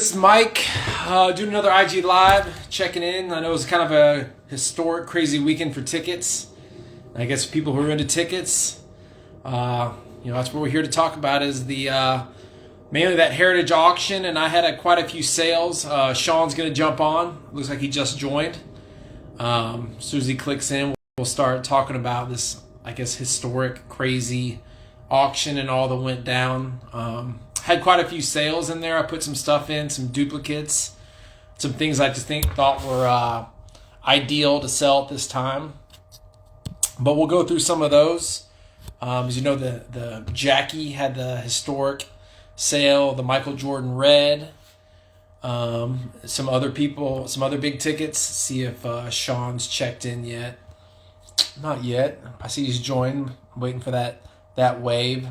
This is Mike, doing another IG Live, checking in. I know it was kind of a historic, crazy weekend for tickets. I guess people who are into tickets, that's what we're here to talk about is the mainly that heritage auction, and I had quite a few sales. Sean's going to jump on. Looks like he just joined. As soon as he clicks in, we'll start talking about this, I guess, historic, crazy auction and all that went down. Had quite a few sales in there. I put some stuff in, some duplicates, some things I just thought were ideal to sell at this time. But we'll go through some of those. As you know, the Jackie had the historic sale, the Michael Jordan red. Some other big tickets. See if Sean's checked in yet. Not yet. I see he's joined. I'm waiting for that wave.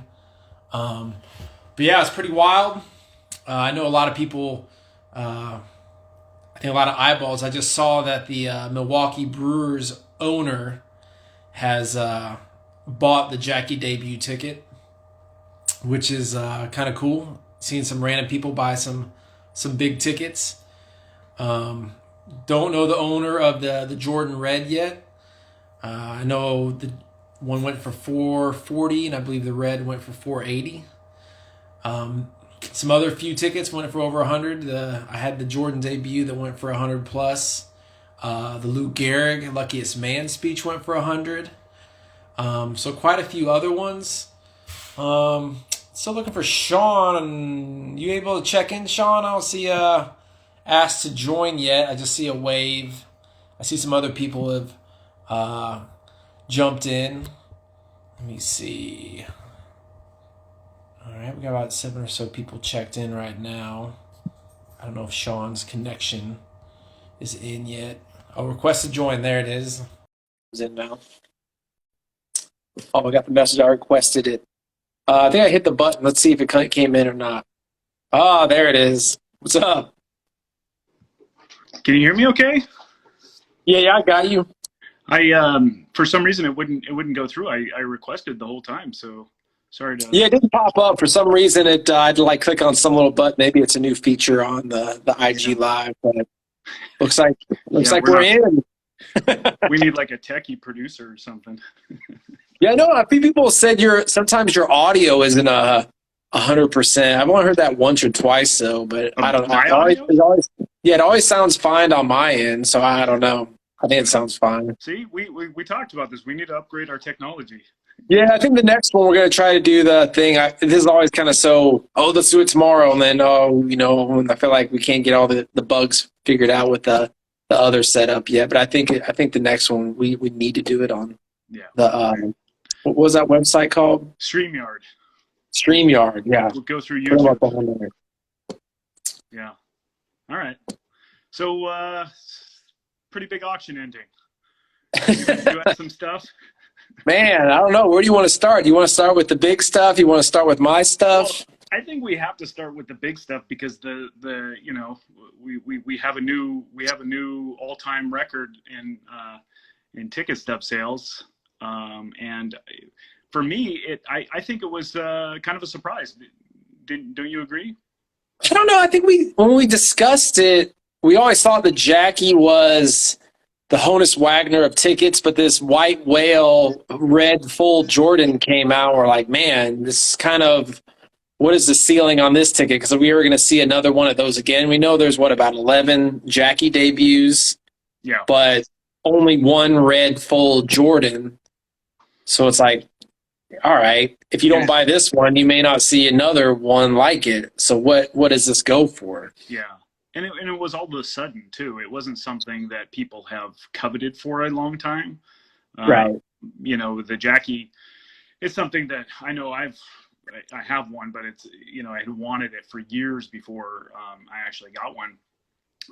But yeah, it's pretty wild. I know a lot of people, I think a lot of eyeballs. I just saw that the Milwaukee Brewers owner has bought the Jackie Debut ticket, which is kind of cool. Seeing some random people buy some big tickets. Don't know the owner of the Jordan Red yet. I know the one went for $440, and I believe the red went for $480. Some other few tickets went for over $100. I had the Jordan Debut that went for $100 plus. The Lou Gehrig Luckiest Man speech went for $100. So quite a few other ones. Still looking for Sean. You able to check in, Sean? I don't see asked to join yet. I just see a wave. I see some other people have jumped in. Let me see. All right, we got about 7 or so people checked in right now. I don't know if Sean's connection is in yet. Oh, request to join. There it is. It's in now. Oh, I got the message. I requested it. I think I hit the button. Let's see if it came in or not. Oh, there it is. What's up? Can you hear me okay? Yeah, I got you. I for some reason it wouldn't go through. I requested the whole time, so sorry to. Yeah, it didn't pop up. For some reason I had to click on some little button. Maybe it's a new feature on the IG Live, but looks like we're in. We need like a techie producer or something. Yeah, I know a few people said sometimes your audio isn't 100%. I've only heard that once or twice though, but I don't know. It always sounds fine on my end, so I don't know. I think it sounds fine. See, we talked about this. We need to upgrade our technology. Yeah, I think the next one we're going to try to do the thing. This is always kind of let's do it tomorrow. And then, I feel like we can't get all the bugs figured out with the other setup yet. But I think the next one, we need to do it on what was that website called? StreamYard. StreamYard, yeah. We'll go through YouTube. Yeah. All right. So, pretty big auction ending. You have some stuff? Man, I don't know. Where do you want to start? You want to start with the big stuff? You want to start with my stuff? Well, I think we have to start with the big stuff because we have a new all-time record in ticket stub sales, and for me, I think it was kind of a surprise. Don't you agree? I don't know. I think when we discussed it, we always thought that Jackie was the Honus Wagner of tickets, but this white whale red full Jordan came out. We're like, man, this is kind of, what is the ceiling on this ticket? Because we were going to see another one of those again. We know there's about 11 Jackie debuts, but only one red full Jordan. So it's like, all right, if you don't buy this one, you may not see another one like it. So what does this go for? Yeah. And it was all of a sudden, too. It wasn't something that people have coveted for a long time. Right. The Jackie, it's something that I know I have one, but it's, I had wanted it for years before I actually got one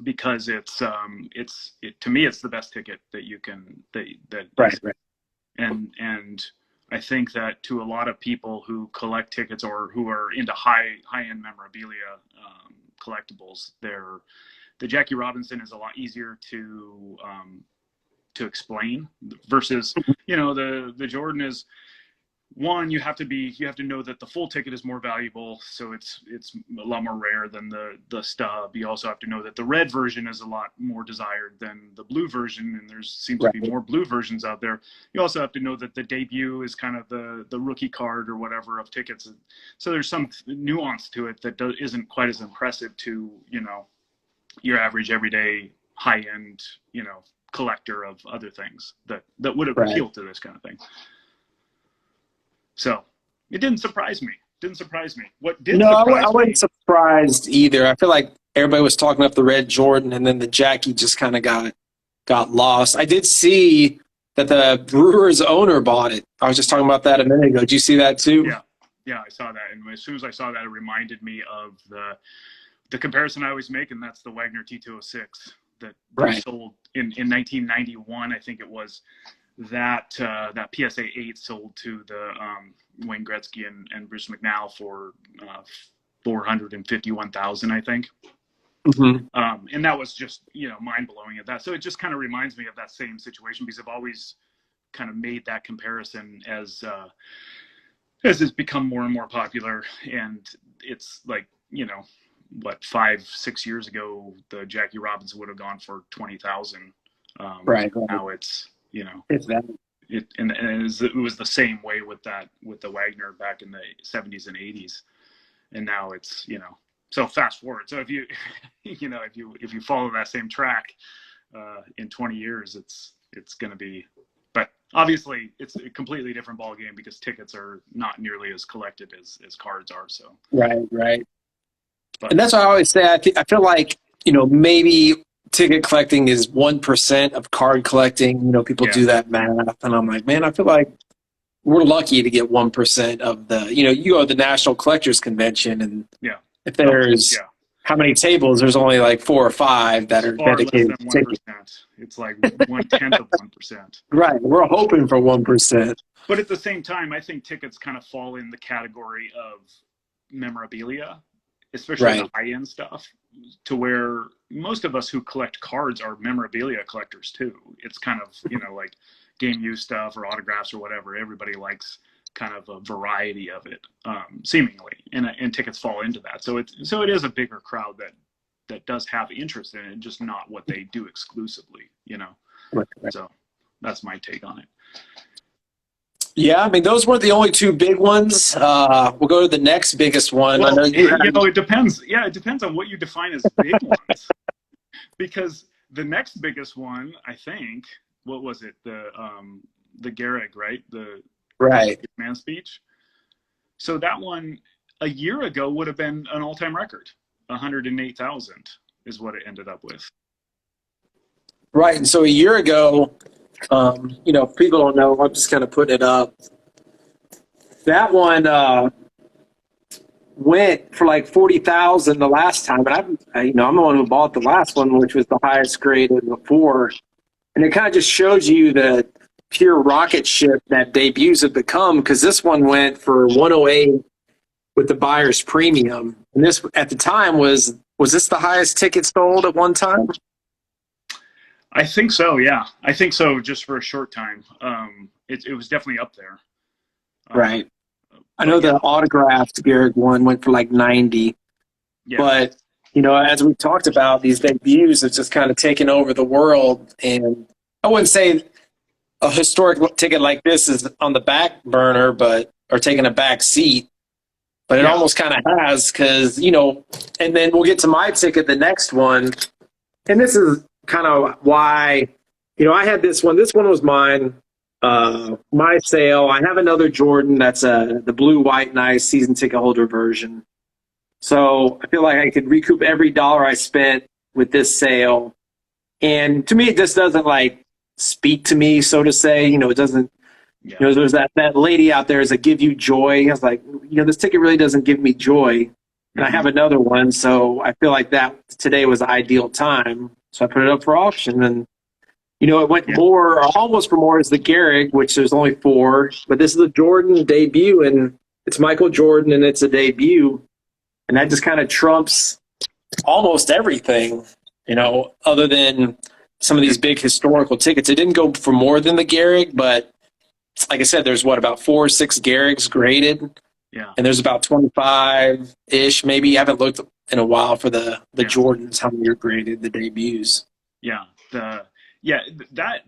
because to me, it's the best ticket that you can, right. And I think that to a lot of people who collect tickets or who are into high-end memorabilia, collectibles, the Jackie Robinson is a lot easier to explain versus the Jordan is one, you have to know that the full ticket is more valuable, so it's a lot more rare than the stub. You also have to know that the red version is a lot more desired than the blue version, and there seems to be more blue versions out there. You also have to know that the debut is kind of the rookie card or whatever of tickets. So there's some nuance to it that isn't quite as impressive to, you know, your average everyday high end, you know, collector of other things that would have appealed to this kind of thing. So it didn't surprise me. What did surprise me? I wasn't surprised either. I feel like everybody was talking up the red Jordan, and then the Jackie just kind of got lost. I did see that the Brewers owner bought it. I was just talking about that a minute ago. Did you see that too? Yeah, I saw that. And as soon as I saw that, it reminded me of the comparison I always make, and that's the Wagner T206 that sold in 1991, I think it was. That PSA 8 sold to the Wayne Gretzky and Bruce McNall for $451,000, I think. Mm-hmm. And that was just, you know, mind blowing at that. So it just kind of reminds me of that same situation, because I've always kind of made that comparison as it's become more and more popular. And it's like, you know, what, 5-6 years ago, the Jackie Robinson would have gone for $20,000. Now it's, you know, it was the same way with the Wagner back in the 70s and 80s, and now it's, you know, so fast forward. So if you if you follow that same track in 20 years, it's going to be, but obviously it's a completely different ball game because tickets are not nearly as collected as cards are. So right. But, and that's what I always say. I feel like, you know, maybe ticket collecting is 1% of card collecting. You know, people do that math, and I'm like, man, I feel like we're lucky to get 1% of the. You know, you go to the National Collectors Convention, and if there's how many tables, there's only like 4 or 5 that are dedicated to tickets. It's like 1/10 of 1%. Right, we're hoping for 1%. But at the same time, I think tickets kind of fall in the category of memorabilia, especially the high-end stuff, to where most of us who collect cards are memorabilia collectors too. It's kind of, you know, like game use stuff or autographs or whatever. Everybody likes kind of a variety of it, seemingly, and tickets fall into that. So it is a bigger crowd that does have interest in it, just not what they do exclusively, you know. Right. So that's my take on it. Yeah, I mean, those weren't the only 2 big ones. We'll go to the next biggest one. Well, it depends. Yeah, it depends on what you define as big ones. Because the next biggest one, I think, what was it? The Gehrig, right? The man speech. So that one a year ago would have been an all-time record. 108,000 is what it ended up with. Right, and so a year ago, you know, people don't know. I'm just kind of putting it up. That one went for like 40,000 the last time, but I'm the one who bought the last one, which was the highest graded before, and it kind of just shows you the pure rocket ship that debuts have become. Because this one went for 108 with the buyer's premium, and this at the time was this the highest ticket sold at one time? I think so, yeah. I think so, just for a short time. It was definitely up there. Right. I know the autographed Gehrig one went for like 90. Yeah. But, you know, as we talked about, these debuts have just kind of taken over the world. And I wouldn't say a historic ticket like this is on the back burner, or taking a back seat. But it almost kind of has, because, you know, and then we'll get to my ticket, the next one. And this is kind of why, you know, I had this one. This one was mine, my sale. I have another Jordan that's the blue, white, nice season ticket holder version. So I feel like I could recoup every dollar I spent with this sale. And to me, it just doesn't like speak to me, so to say. You know, it doesn't. You know, there's that lady out there that give you joy. I was like, you know, this ticket really doesn't give me joy. And I have another one, so I feel like that today was the ideal time. So I put it up for auction, and, you know, it went more, or almost for more, as the Gehrig, which there's only 4. But this is a Jordan debut, and it's Michael Jordan, and it's a debut. And that just kind of trumps almost everything, you know, other than some of these big historical tickets. It didn't go for more than the Gehrig, but like I said, there's about 4 or 6 Garricks graded, Yeah. and there's about 25-ish. Maybe I haven't looked in a while for the Jordans, how many are graded, the debuts. Yeah. That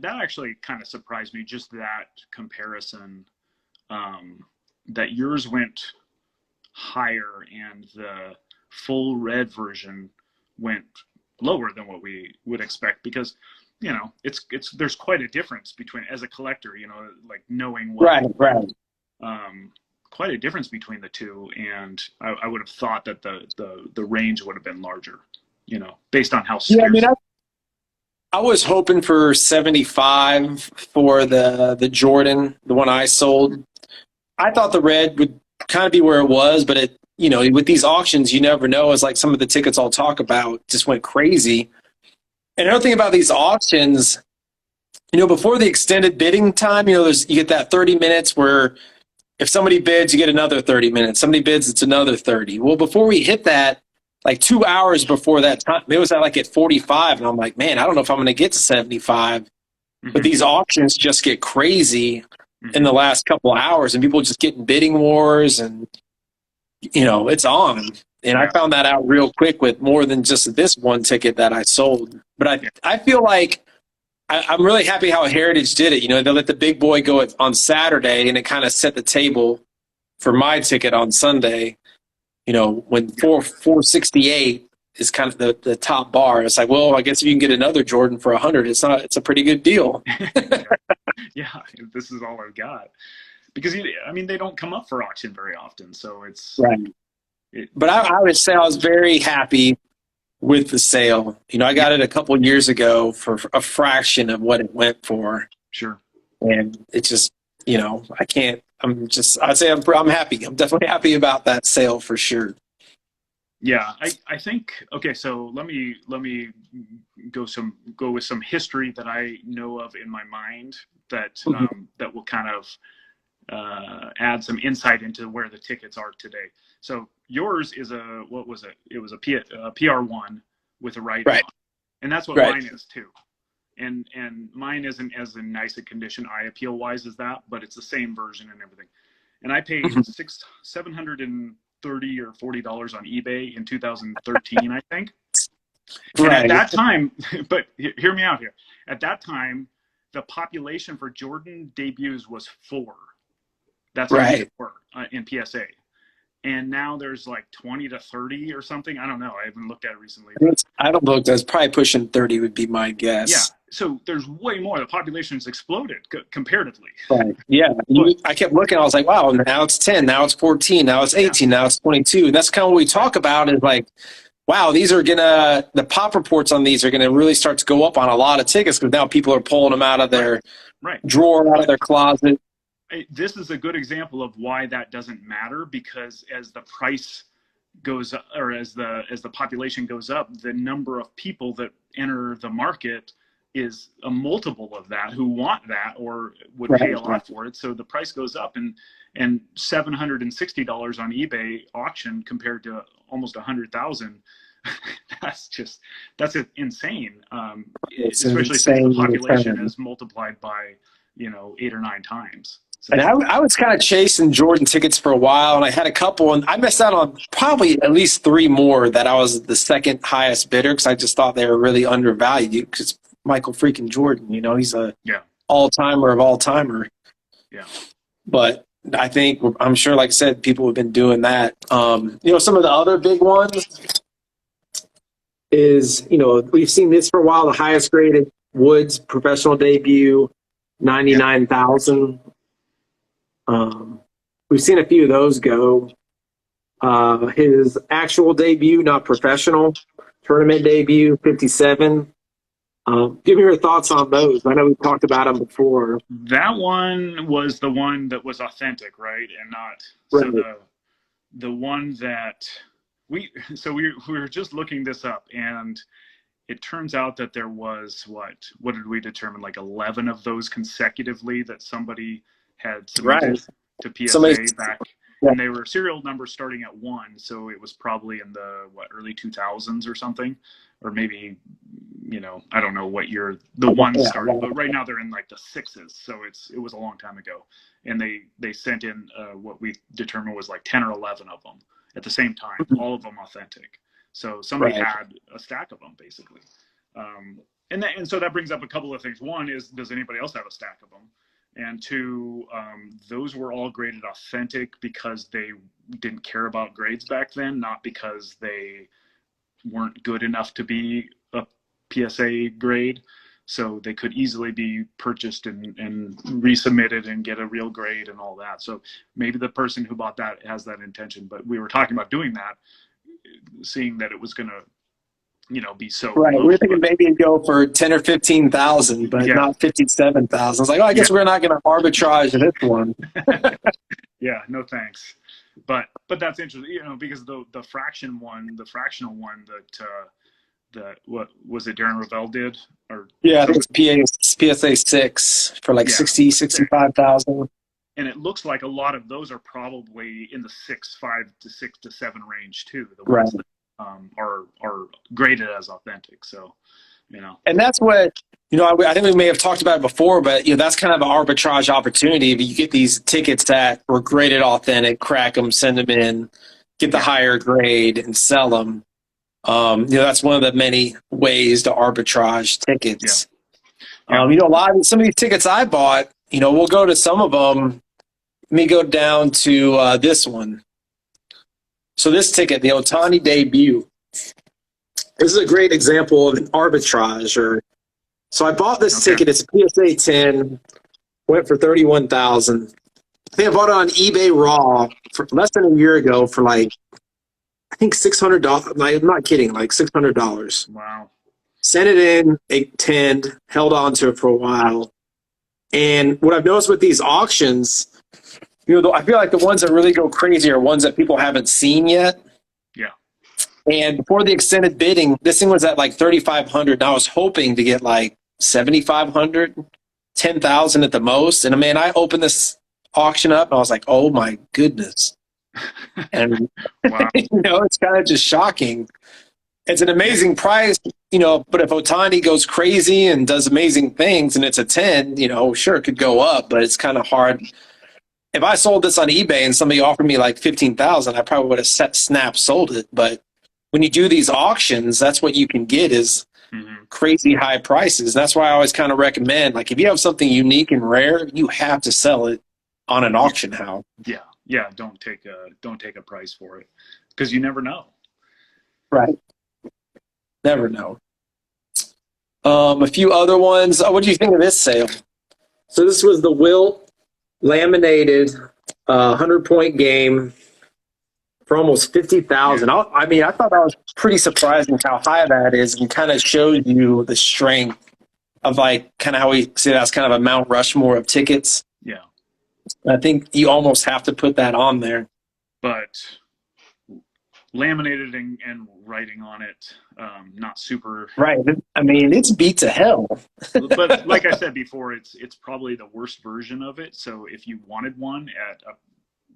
actually kind of surprised me, just that comparison, that yours went higher and the full red version went lower than what we would expect, because there's quite a difference between, as a collector, like knowing what, right. Quite a difference between the two, and I would have thought that the range would have been larger, based on how scarce. Yeah, I mean, I was hoping for 75 for the Jordan, the one I sold. I thought the red would kind of be where it was, but it, with these auctions, you never know. It's like some of the tickets I'll talk about just went crazy. And another thing about these auctions, before the extended bidding time, you get that 30 minutes where if somebody bids, you get another 30 minutes. Somebody bids, it's another 30. Well, before we hit that, like 2 hours before that time, it was at 45, and I'm like, man, I don't know if I'm going to get to 75. But these auctions just get crazy in the last couple of hours, and people just get in bidding wars, and it's on. And I found that out real quick with more than just this one ticket that I sold. But I feel like I'm really happy how Heritage did it. They let the big boy go on Saturday, and it kind of set the table for my ticket on Sunday. When 468 is kind of the top bar, it's like, well, I guess if you can get another Jordan for 100, it's a pretty good deal. Yeah, this is all I've got, because they don't come up for auction very often, so it's right. But I would say I was very happy with the sale. I got it a couple of years ago for a fraction of what it went for. Sure. And it's just, I'd say I'm happy. I'm definitely happy about that sale for sure. Yeah, I think, okay, so let me go with some history that I know of in my mind that that will kind of add some insight into where the tickets are today. So yours is what was it? It was a PR1 with a right on. And that's what mine is too. And mine isn't as in nice a condition eye appeal wise as that, but it's the same version and everything. And I paid $730 or $40 on eBay in 2013, I think. And at that time, but hear me out here. At that time, the population for Jordan debuts was 4. That's how many were in PSA. And now there's like 20 to 30 or something. I don't know. I haven't looked at it recently. I don't know. That's probably pushing 30 would be my guess. Yeah. So there's way more. The population's exploded comparatively. Right. Yeah. I kept looking. I was like, wow, now it's 10. Now it's 14. Now it's 18. Now it's 22. And that's kind of what we talk about is like, wow, the pop reports on these are going to really start to go up on a lot of tickets because now people are pulling them out of their drawer, out of their closet. This is a good example of why that doesn't matter, because as the price goes up, or as the population goes up, the number of people that enter the market is a multiple of that who want that or would pay a lot for it. So the price goes up, and $760 on eBay auction compared to almost 100,000. that's insane. Especially since the population is multiplied by 8 or 9 times. So, and I was kind of chasing Jordan tickets for a while, and I had a couple, and I missed out on probably at least 3 more that I was the second highest bidder because I just thought they were really undervalued because Michael freaking Jordan, he's a all-timer of all-timer. Yeah. But I'm sure, like I said, people have been doing that. Some of the other big ones is, we've seen this for a while, the highest graded Woods professional debut, 99,000. We've seen a few of those go. His actual debut, not professional, tournament debut, 57. Give me your thoughts on those. I know we talked about them before. That one was the one that was authentic, right? And not so the one that we were just looking this up, and it turns out that there was what did we determine, like 11 of those consecutively that somebody had submitted to PSA back. and they were serial numbers starting at 1, so it was probably in the early 2000s or something, or maybe, I don't know what year the ones started, but right now they're in like the 6s, so it was a long time ago, and they sent in what we determined was like 10 or 11 of them at the same time, all of them authentic. So somebody had a stack of them basically, and so that brings up a couple of things. One is, does anybody else have a stack of them? And two, those were all graded authentic because they didn't care about grades back then, not because they weren't good enough to be a PSA grade. So they could easily be purchased and resubmitted and get a real grade and all that. So maybe the person who bought that has that intention, but we were talking about doing that, seeing that it was going to, be so right. low. We were thinking maybe it'd go for 10 or 15,000, but not 57,000. I was like, I guess we're not going to arbitrage this one. Yeah, no thanks. But that's interesting, because the fractional one that what was it Darren Ravel did? Or yeah, I think it's PSA 6 for like 65,000. And it looks like a lot of those are probably in the 5 to 6 to 7 range too. The ones that are graded as authentic. So, and that's what, I think we may have talked about it before, but that's kind of an arbitrage opportunity. If you get these tickets that were graded authentic, crack them, send them in, get the higher grade and sell them. That's one of the many ways to arbitrage tickets. Some of these tickets I bought, we'll go to some of them. Let me go down to this one. So this ticket, the Otani Debut, this is a great example of an arbitrage. So I bought this ticket. It's a PSA 10, went for $31,000. I think I bought it on eBay Raw for less than a year ago for like, I think $600. I'm not kidding, like $600. Wow. Sent it in, it tinned, held on to it for a while. And what I've noticed with these auctions, I feel like the ones that really go crazy are ones that people haven't seen yet. Yeah. And before the extended bidding, this thing was at like $3,500. And I was hoping to get like $7,500, $10,000 at the most. And man, I opened this auction up and I was like, oh my goodness. And wow. It's kind of just shocking. It's an amazing price, but if Otani goes crazy and does amazing things and it's a 10, sure, it could go up, but it's kind of hard. If I sold this on eBay and somebody offered me like $15,000, I probably would have sold it. But when you do these auctions, that's what you can get is crazy high prices. That's why I always kind of recommend, like, if you have something unique and rare, you have to sell it on an auction house. Yeah. Don't take a price for it because you never know. Right. Never know. A few other ones. What do you think of this sale? So this was the Wilt laminated 100-point game for almost $50,000. I thought that was pretty surprising how high that is, and kind of shows you the strength of like kind of how we say that's kind of a Mount Rushmore of tickets. Yeah, I think you almost have to put that on there. But laminated and writing on it, not super. Right. It's beat to hell. But like I said before, it's probably the worst version of it. So if you wanted one at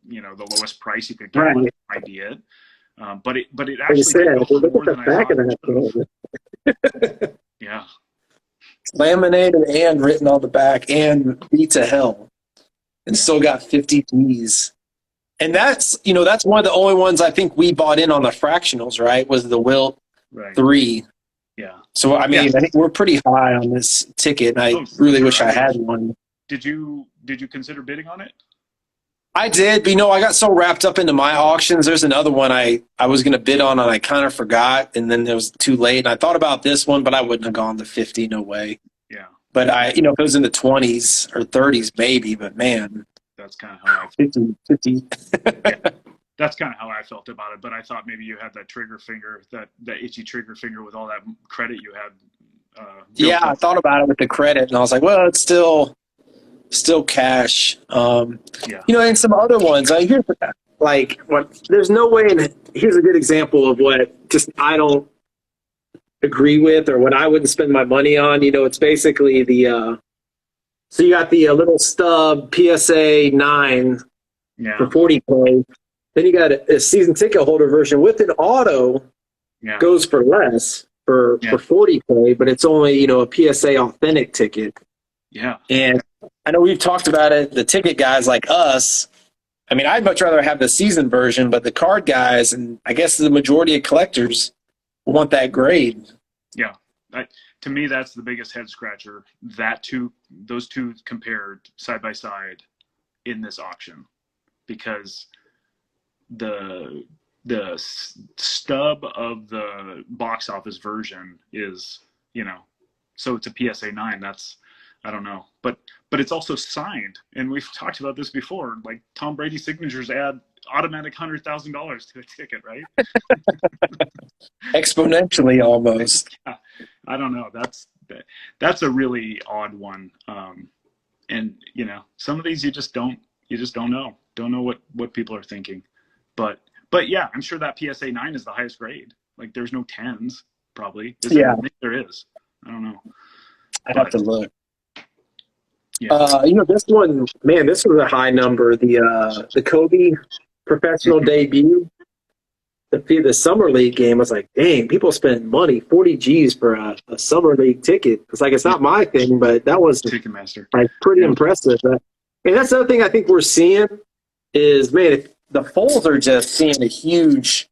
the lowest price you could get, one, might be it. But it actually more than I thought. Yeah. Laminated and written on the back and beat to hell, and still got 50 Gs. And that's one of the only ones I think we bought in on the fractionals, right? Was the Wilt 3. Yeah. So, I think we're pretty high on this ticket, and I really wish I had one. Did you consider bidding on it? I did, but I got so wrapped up into my auctions. There's another one I was going to bid on, and I kind of forgot, and then it was too late. And I thought about this one, but I wouldn't have gone to 50, no way. Yeah. But if it was in the 20s or 30s, maybe, but man. That's kind of how I 50. That's kind of how I felt about it. But I thought maybe you had that trigger finger, that itchy trigger finger with all that credit you had. I thought about it with the credit, and I was like, well, it's still cash. And some other ones. There's no way. Here's a good example of what just I don't agree with, or what I wouldn't spend my money on. It's basically the. So you got the little Stub PSA 9 Yeah. for 40K. Then you got a season ticket holder version with an auto, Yeah. goes for less for 40K, but it's only, a PSA authentic ticket. Yeah. And I know we've talked about it, the ticket guys like us. I mean, I'd much rather have the season version, but the card guys, and I guess the majority of collectors want that grade. Yeah. To me, that's the biggest head scratcher. Those two compared side by side in this auction, because the stub of the box office version is, so it's a PSA 9. That's, I don't know, but it's also signed, and we've talked about this before. Like Tom Brady signatures add automatic $100,000 to a ticket, right? Exponentially, almost. Yeah, I don't know. That's a really odd one, and some of these you just don't know what people are thinking, but yeah, I'm sure that PSA 9 is the highest grade. Like there's no 10s probably. Yeah, I think there is. I don't know. I'd have to look. Yeah. This one, man, this was a high number. The Kobe professional debut, the summer league game. I was like, dang, people spend money, 40 G's for a summer league ticket. It's like, it's not my thing, but that was Ticketmaster. Like pretty impressive. And that's the other thing I think we're seeing is, man, the Foles are just seeing a huge,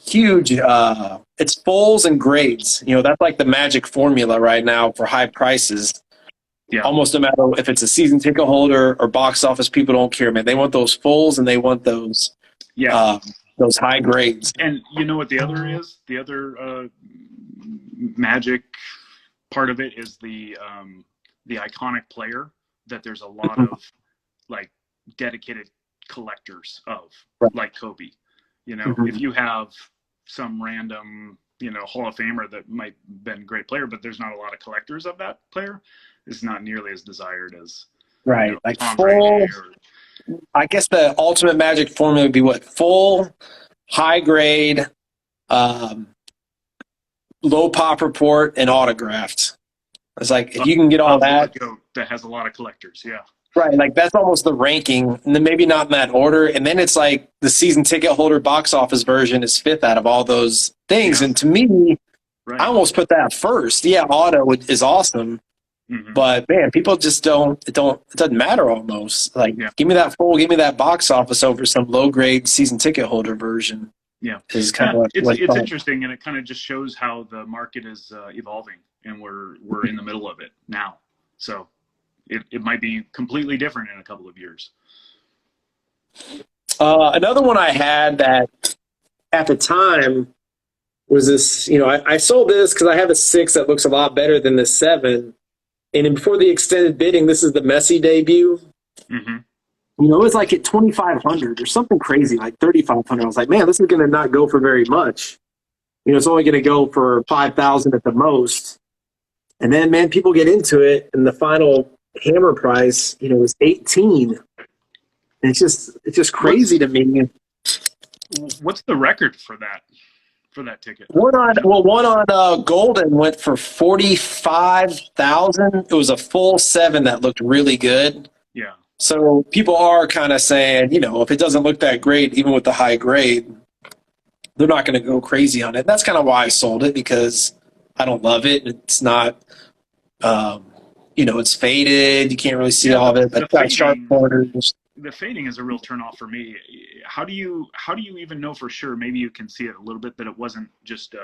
it's Foles and grades. That's like the magic formula right now for high prices. Yeah. Almost no matter if it's a season ticket holder or box office, people don't care, man. They want those Foles and they want those high grades. And you know what the other is? The other magic part of it is the iconic player that there's a lot of like dedicated collectors of, right, like Kobe. If you have some random, Hall of Famer that might have been a great player, but there's not a lot of collectors of that player, it's not nearly as desired as like Tom full. Brady I guess the ultimate magic formula would be what? Full, high grade, low pop report, and autographed. It's like if you can get all that has a lot of collectors, yeah. Right, like that's almost the ranking, and then maybe not in that order. And then it's like the season ticket holder box office version is fifth out of all those things. Yeah. And to me, I almost put that first. Yeah, auto is awesome, but man, people just don't. It doesn't matter almost. Like, give me that full, give me that box office over some low grade season ticket holder version. Yeah, is kind of it's interesting, and it kind of just shows how the market is evolving, and we're in the middle of it now. So. It might be completely different in a couple of years. Another one I had that at the time was this, I sold this because I have a 6 that looks a lot better than the 7. And then before the extended bidding, this is the Messi debut. Mm-hmm. It was like at 2,500 or something crazy, like 3,500. I was like, man, this is going to not go for very much. It's only going to go for 5,000 at the most. And then, man, people get into it, and the final hammer price, was 18. And it's just crazy to me. What's the record for that ticket? One on Golden went for 45,000. It was a full 7 that looked really good. Yeah. So people are kind of saying, if it doesn't look that great, even with the high grade, they're not going to go crazy on it. That's kind of why I sold it, because I don't love it. It's not. It's faded. You can't really see all of it, but it's got sharp corners. The fading is a real turnoff for me. How do you even know for sure? Maybe you can see it a little bit, that it wasn't just.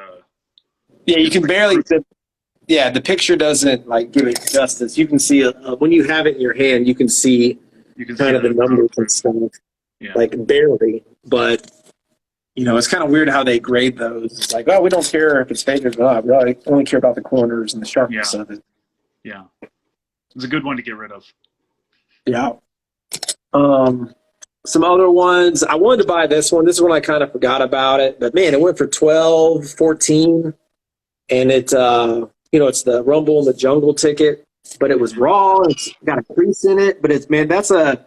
Yeah, you can barely. The picture doesn't give it justice. You can see when you have it in your hand, you can see kind of the numbers and stuff, barely. But it's kind of weird how they grade those. It's like, we don't care if it's faded or not. We really only care about the corners and the sharpness of it. Yeah. It's a good one to get rid of. Yeah. Some other ones. I wanted to buy this one. This one I kind of forgot about it. But, man, it went for 12, 14. And it's the Rumble in the Jungle ticket. But it was raw. It's got a crease in it. But that's a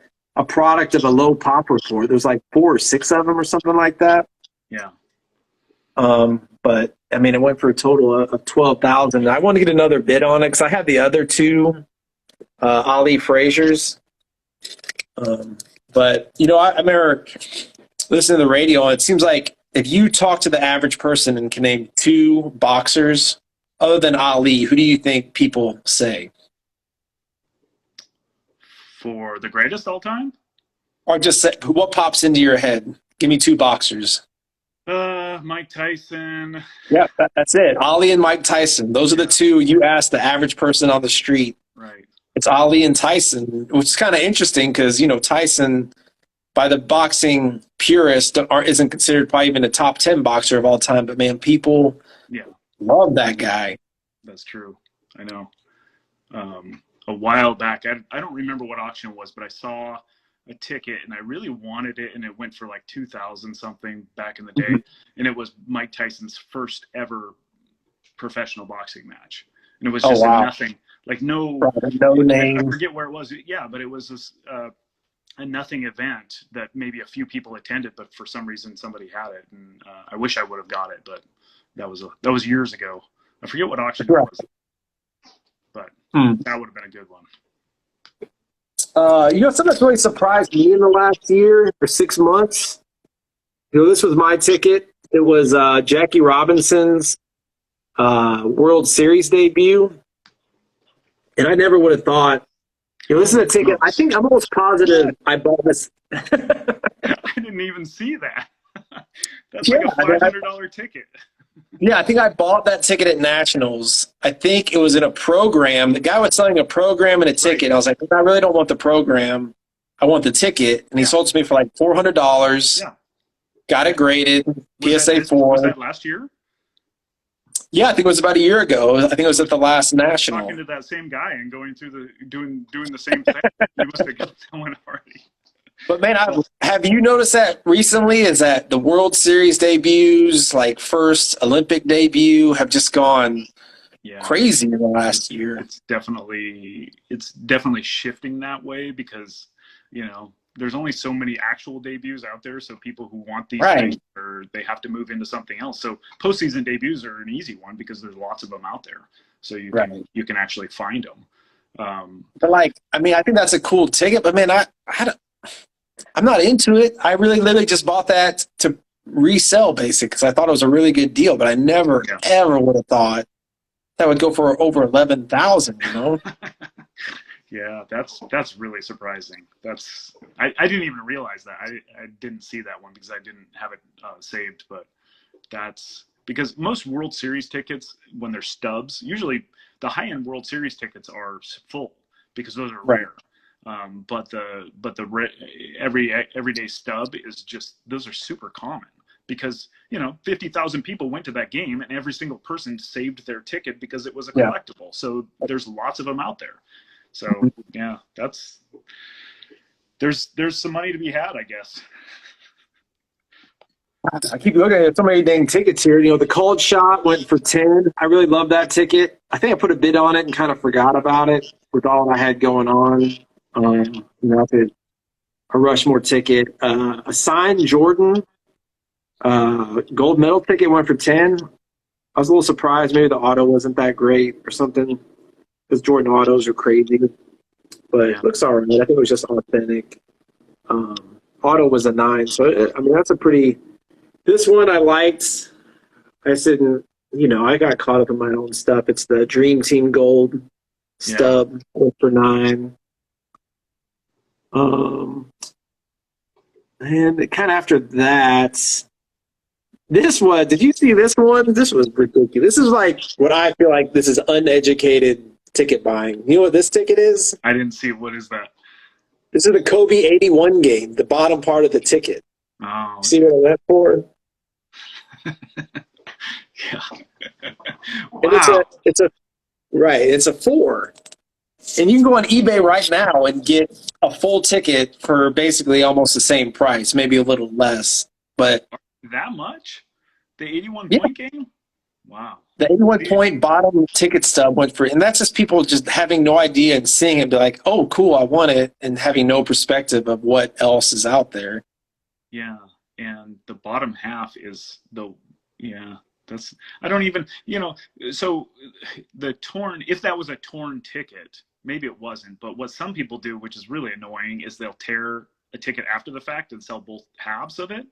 product of a low pop report. There's like 4 or 6 of them or something like that. Yeah. But, it went for a total of 12,000. I wanted to get another bid on it because I had the other 2 Ali Frazier's. But, I remember listening to the radio, and it seems like if you talk to the average person and can name two boxers other than Ali, who do you think people say? For the greatest all time? Or just say, what pops into your head? Give me two boxers. Mike Tyson. Yeah, that's it. Ali and Mike Tyson. Those are the two you ask the average person on the street. Right. It's Ali and Tyson, which is kind of interesting because, Tyson, by the boxing purist, isn't considered probably even a top 10 boxer of all time. But, man, people love that guy. That's true. I know. A while back, I don't remember what auction it was, but I saw a ticket and I really wanted it, and it went for like 2,000 something back in the day. Mm-hmm. And it was Mike Tyson's first ever professional boxing match. And it was just nothing, like no name. I forget where it was. Yeah, but it was this, a nothing event that maybe a few people attended, but for some reason somebody had it. And I wish I would have got it, but that was years ago. I forget what auction it was, but that would have been a good one. Something that's really surprised me in the last year or 6 months. This was my ticket. It was Jackie Robinson's World Series debut. And I never would have thought, this is a ticket. I think I'm almost positive I bought this. I didn't even see that. That's like a $500 ticket. Yeah, I think I bought that ticket at Nationals. I think it was in a program. The guy was selling a program and a ticket. Right. I was like, I really don't want the program. I want the ticket. And he sold it to me for like $400. Yeah. Got it graded. PSA 4. Was that last year? Yeah, I think it was about a year ago. I think it was at the last National. Talking to that same guy and going through doing the same thing. He must have got someone already. But, man, have you noticed that recently is that the World Series debuts, like first Olympic debut, have just gone crazy in the last year? It's definitely shifting that way because, there's only so many actual debuts out there. So people who want these things, they have to move into something else. So postseason debuts are an easy one because there's lots of them out there. So you can actually find them. But I think that's a cool ticket. But, man, I'm not into it. I really literally just bought that to resell, basically, because I thought it was a really good deal. But I never, ever would have thought that would go for over $11,000. Yeah, that's really surprising. I didn't even realize that. I didn't see that one because I didn't have it saved. But that's because most World Series tickets, when they're stubs, usually the high-end World Series tickets are full because those are rare. But the everyday stub is just, those are super common because 50,000 people went to that game and every single person saved their ticket because it was a collectible. So there's lots of them out there. So there's some money to be had, I guess. I keep looking at so many dang tickets here. The Cold Shot went for 10. I really love that ticket. I think I put a bid on it and kind of forgot about it with all I had going on. A Rushmore ticket, a signed Jordan gold medal ticket went for 10. I was a little surprised. Maybe the auto wasn't that great or something because Jordan autos are crazy. But it looks all right. I think it was just authentic. Auto was a 9. So, that's a pretty – this one I liked. I said, I got caught up in my own stuff. It's the Dream Team Gold Stub went for 9. And kind of after that, this one, did you see this one? This was ridiculous. This is like what I feel like this is uneducated ticket buying. You know what this ticket is? I didn't see. What is that? This is the Kobe 81 game, the bottom part of the ticket. Oh. See what I went for? Yeah. Wow. And it's a 4. And you can go on eBay right now and get a full ticket for basically almost the same price, maybe a little less. But that much? The 81-point game? Wow. The 81-point bottom ticket stub went for, and that's just people just having no idea and seeing it and be like, oh, cool, I want it, and having no perspective of what else is out there. Yeah, and the bottom half is that's, I don't even, so the torn, if that was a torn ticket, maybe it wasn't, but what some people do, which is really annoying, is they'll tear a ticket after the fact and sell both halves of it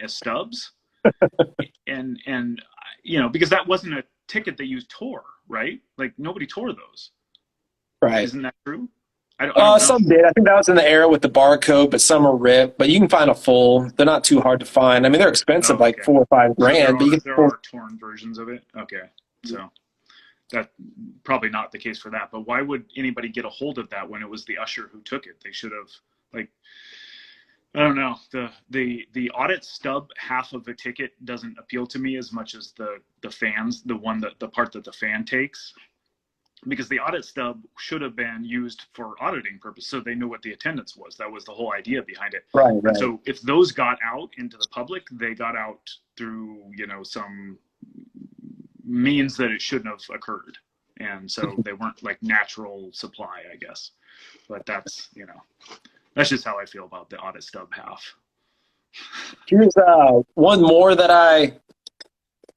as stubs. and because that wasn't a ticket that you tore, right? Like nobody tore those. Right. Isn't that true? I don't know. Some did. I think that was in the era with the barcode, but some are ripped. But you can find a full. They're not too hard to find. I mean, they're expensive, like $4 or $5 grand. So but there are torn versions of it. Okay, so that's probably not the case for that. But why would anybody get a hold of that when it was the usher who took it? They should have, like, I don't know. The audit stub half of the ticket doesn't appeal to me as much as the fans, the part that the fan takes. Because the audit stub should have been used for auditing purpose, so they knew what the attendance was. That was the whole idea behind it. Right. And so if those got out into the public, they got out through, some means that it shouldn't have occurred. And so they weren't like natural supply, I guess. But that's just how I feel about the audit stub half. Here's one more that I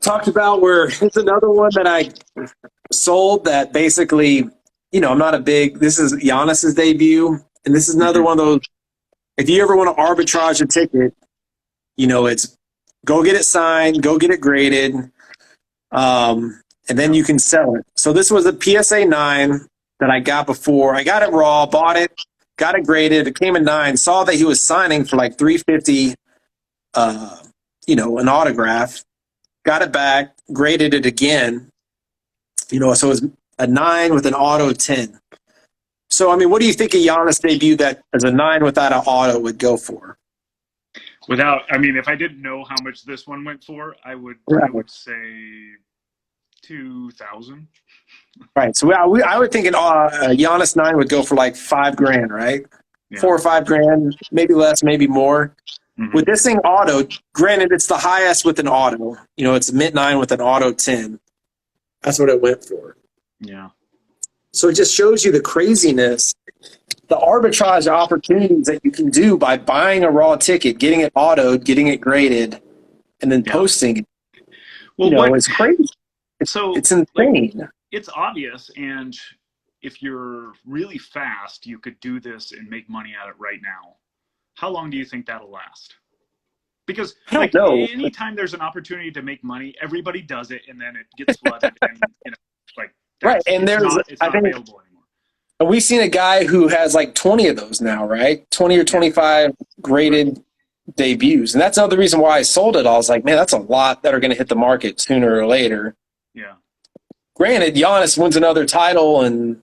talked about where it's another one that I sold that basically, I'm not this is Giannis's debut. And this is another one of those, if you ever want to arbitrage a ticket, it's go get it signed, go get it graded, and then you can sell it. So this was a PSA 9 that I got before. I got it raw, bought it, got it graded. It came in 9, saw that he was signing for like $350, an autograph. Got it back, graded it again. So it was a 9 with an auto 10. So, I mean, what do you think a Giannis debut that as a 9 without an auto would go for? If I didn't know how much this one went for, I would say 2,000. Right. So I would think a Giannis 9 would go for like $5 grand, right? Yeah. $4 or $5 grand, maybe less, maybe more. Mm-hmm. With this thing auto, granted, it's the highest with an auto. It's mint 9 with an auto 10. That's what it went for. Yeah. So it just shows you the craziness, the arbitrage opportunities that you can do by buying a raw ticket, getting it autoed, getting it graded, and then posting it. Well, it's crazy. It's insane. It's obvious, and if you're really fast, you could do this and make money at it right now. How long do you think that'll last? Because anytime there's an opportunity to make money, everybody does it, and then it gets flooded, and right. And it's not available anymore. And we've seen a guy who has like 20 of those now, right? 20 or 25 graded debuts, and that's another reason why I sold it. I was like, man, that's a lot that are going to hit the market sooner or later. Yeah. Granted, Giannis wins another title, and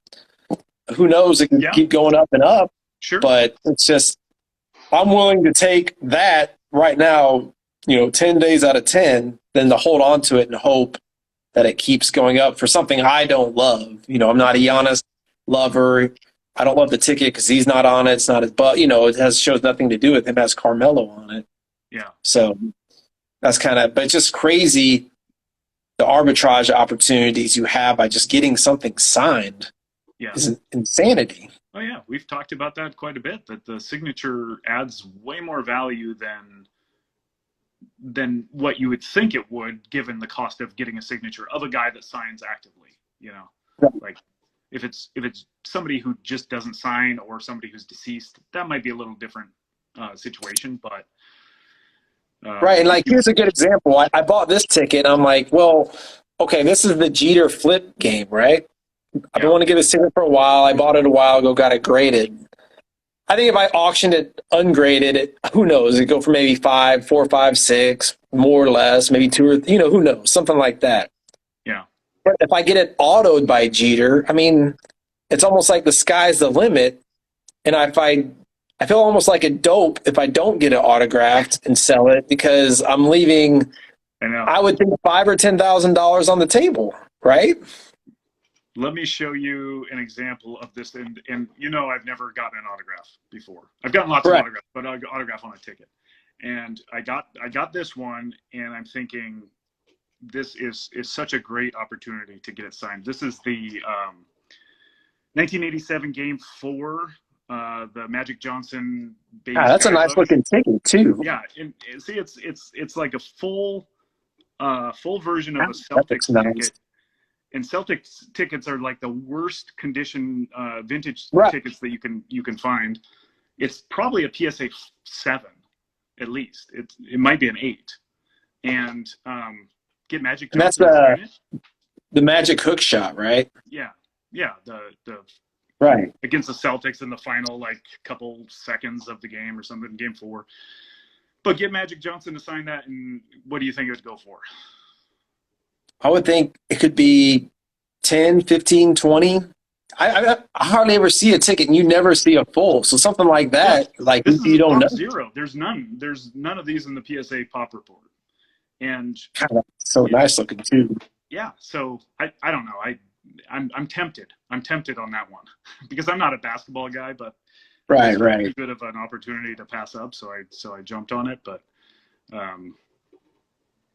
who knows? It can keep going up and up. Sure. But it's just, I'm willing to take that right now, 10 days out of 10, than to hold on to it and hope that it keeps going up for something I don't love. I'm not a Giannis lover. I don't love the ticket because he's not on it. It's not his, but it shows nothing to do with him. It has Carmelo on it. Yeah. So that's but it's just crazy the arbitrage opportunities you have by just getting something signed. Yeah. Is insanity. Oh yeah, we've talked about that quite a bit. That the signature adds way more value than what you would think it would, given the cost of getting a signature of a guy that signs actively. Like if it's somebody who just doesn't sign or somebody who's deceased, that might be a little different situation. But right, and like here's a good example. I bought this ticket. I'm like, well, okay, this is the Jeter flip game, right? I've been wanting to get a ticket for a while. I bought it a while ago, got it graded. I think if I auctioned it ungraded, who knows? It'd go for maybe 5, 4, 5, 6, more or less, maybe 2 or who knows? Something like that. Yeah. But if I get it autoed by Jeter, it's almost like the sky's the limit. And I feel almost like a dope if I don't get it autographed and sell it, because I'm leaving, I would think $5,000 or $10,000 on the table, right? Let me show you an example of this. And I've never gotten an autograph before. I've gotten lots of autographs, but I got autograph on a ticket. And I got this one, and I'm thinking this is such a great opportunity to get it signed. This is the 1987 Game 4, the Magic Johnson base. That's a nice looking ticket too. Yeah, and see, it's like a full version of a Celtics ticket. And Celtics tickets are like the worst condition vintage tickets that you can find. it's probably a PSA 7 at least. It might be an 8. And get Magic Johnson. That's the Magic hook shot, right? Yeah. The right against the Celtics in the final couple seconds of the game or something, game 4. But get Magic Johnson to sign that, and what do you think it would go for? I would think it could be 10, 15, 20. I hardly ever see a ticket, and you never see a full. So something like that, you don't know. Zero. There's none of these in the PSA pop report. And so nice looking too. Yeah. So I don't know. I'm tempted. I'm tempted on that one because I'm not a basketball guy, but right. Too good of an opportunity to pass up. So I jumped on it, but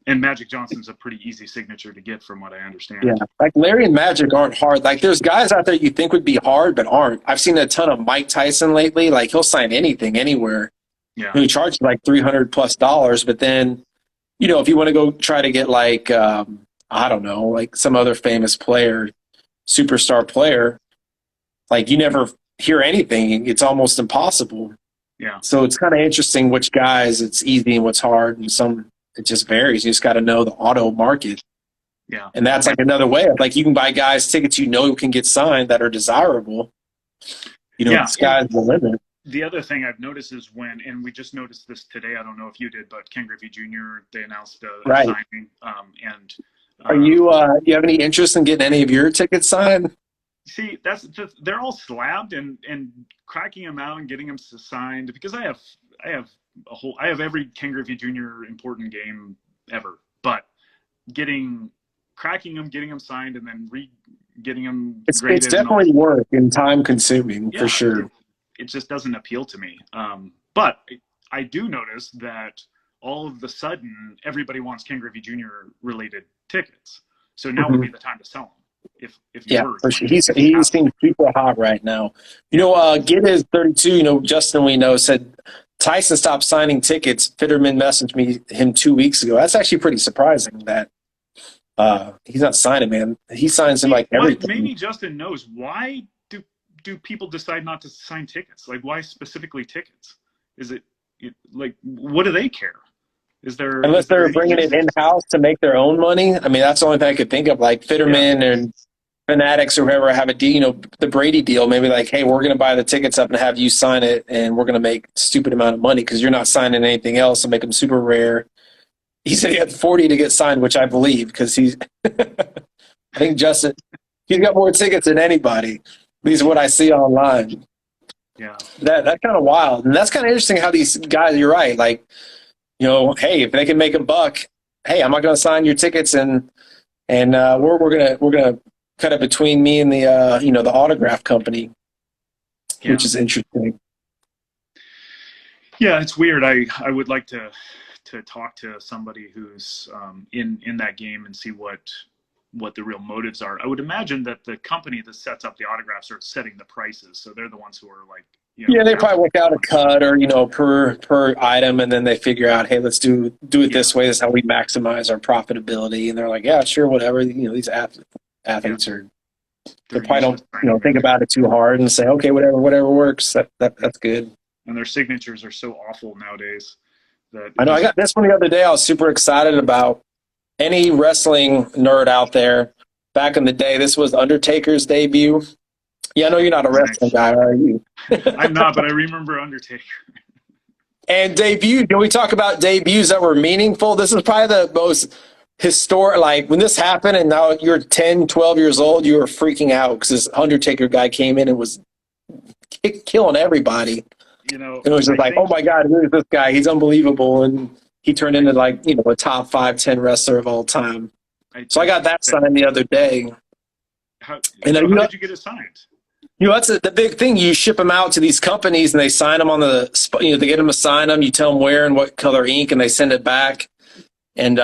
and Magic Johnson's a pretty easy signature to get from what I understand. Yeah. Like Larry and Magic aren't hard. Like there's guys out there you think would be hard, but aren't. I've seen a ton of Mike Tyson lately. Like he'll sign anything, anywhere. Yeah. He charges like $300+, but then, if you want to go try to get I don't know, like some other famous player, superstar player, like you never hear anything. It's almost impossible. Yeah. So it's kind of interesting which guys it's easy and what's hard, and some it just varies. You just got to know the auto market. Yeah. And that's like another way of you can buy guys tickets can get signed that are desirable. The sky's the limit. The other thing I've noticed is and we just noticed this today, I don't know if you did, but Ken Griffey Jr., they announced a signing. Are you, do you have any interest in getting any of your tickets signed? See, they're all slabbed and cracking them out and getting them signed because I have every Ken Griffey Jr. important game ever, but cracking them, getting them signed, and then getting them graded. It's definitely work and time consuming for sure. It just doesn't appeal to me. But I do notice that all of the sudden everybody wants Ken Griffey Jr. related tickets. So now would be the time to sell them. If you were. For sure. He seems super hot right now. Get his 32, Justin we know said Tyson stopped signing tickets. Fitterman messaged him 2 weeks ago. That's actually pretty surprising that he's not signing, man. He signs him everything. Maybe Justin knows why do people decide not to sign tickets? Why specifically tickets? Is it what do they care? Unless they're bringing it in-house to make their own money? I mean, that's the only thing I could think of. Fitterman and Fanatics or whoever have a deal, the Brady deal, maybe hey, we're going to buy the tickets up and have you sign it, and we're going to make a stupid amount of money because you're not signing anything else and make them super rare. He said he had 40 to get signed, which I believe because he's – I think Justin – he's got more tickets than anybody. At least what I see online. Yeah. That's kind of wild. And that's kind of interesting how these guys, you're right, hey, if they can make a buck, hey, I'm not going to sign your tickets and we're gonna cut it between me and the the autograph company, which is interesting. Yeah, it's weird. I would like to talk to somebody who's in that game and see what the real motives are. I would imagine that the company that sets up the autographs are setting the prices, so they're the ones who are they probably work out a cut or per item, and then they figure out, hey, let's do it this way. This is how we maximize our profitability. And they're like, yeah, sure, whatever. These athletes are. They probably don't think about it too hard and say, okay, whatever works. That's good. And their signatures are so awful nowadays. I know. I got this one the other day. I was super excited about. Any wrestling nerd out there, back in the day, this was Undertaker's debut. Yeah, I know you're not a wrestling guy, are you? I'm not, but I remember Undertaker. And debut, can we talk about debuts that were meaningful? This is probably the most historic, when this happened and now you're 10, 12 years old, you were freaking out because this Undertaker guy came in and was killing everybody. And it was just oh my God, who is this guy? He's unbelievable. And he turned into a top 5, 10 wrestler of all time. So I got that signed the other day. How did you get it signed? That's the big thing. You ship them out to these companies and they sign them on the spot. They get them to sign them. You tell them where and what color ink, and they send it back. And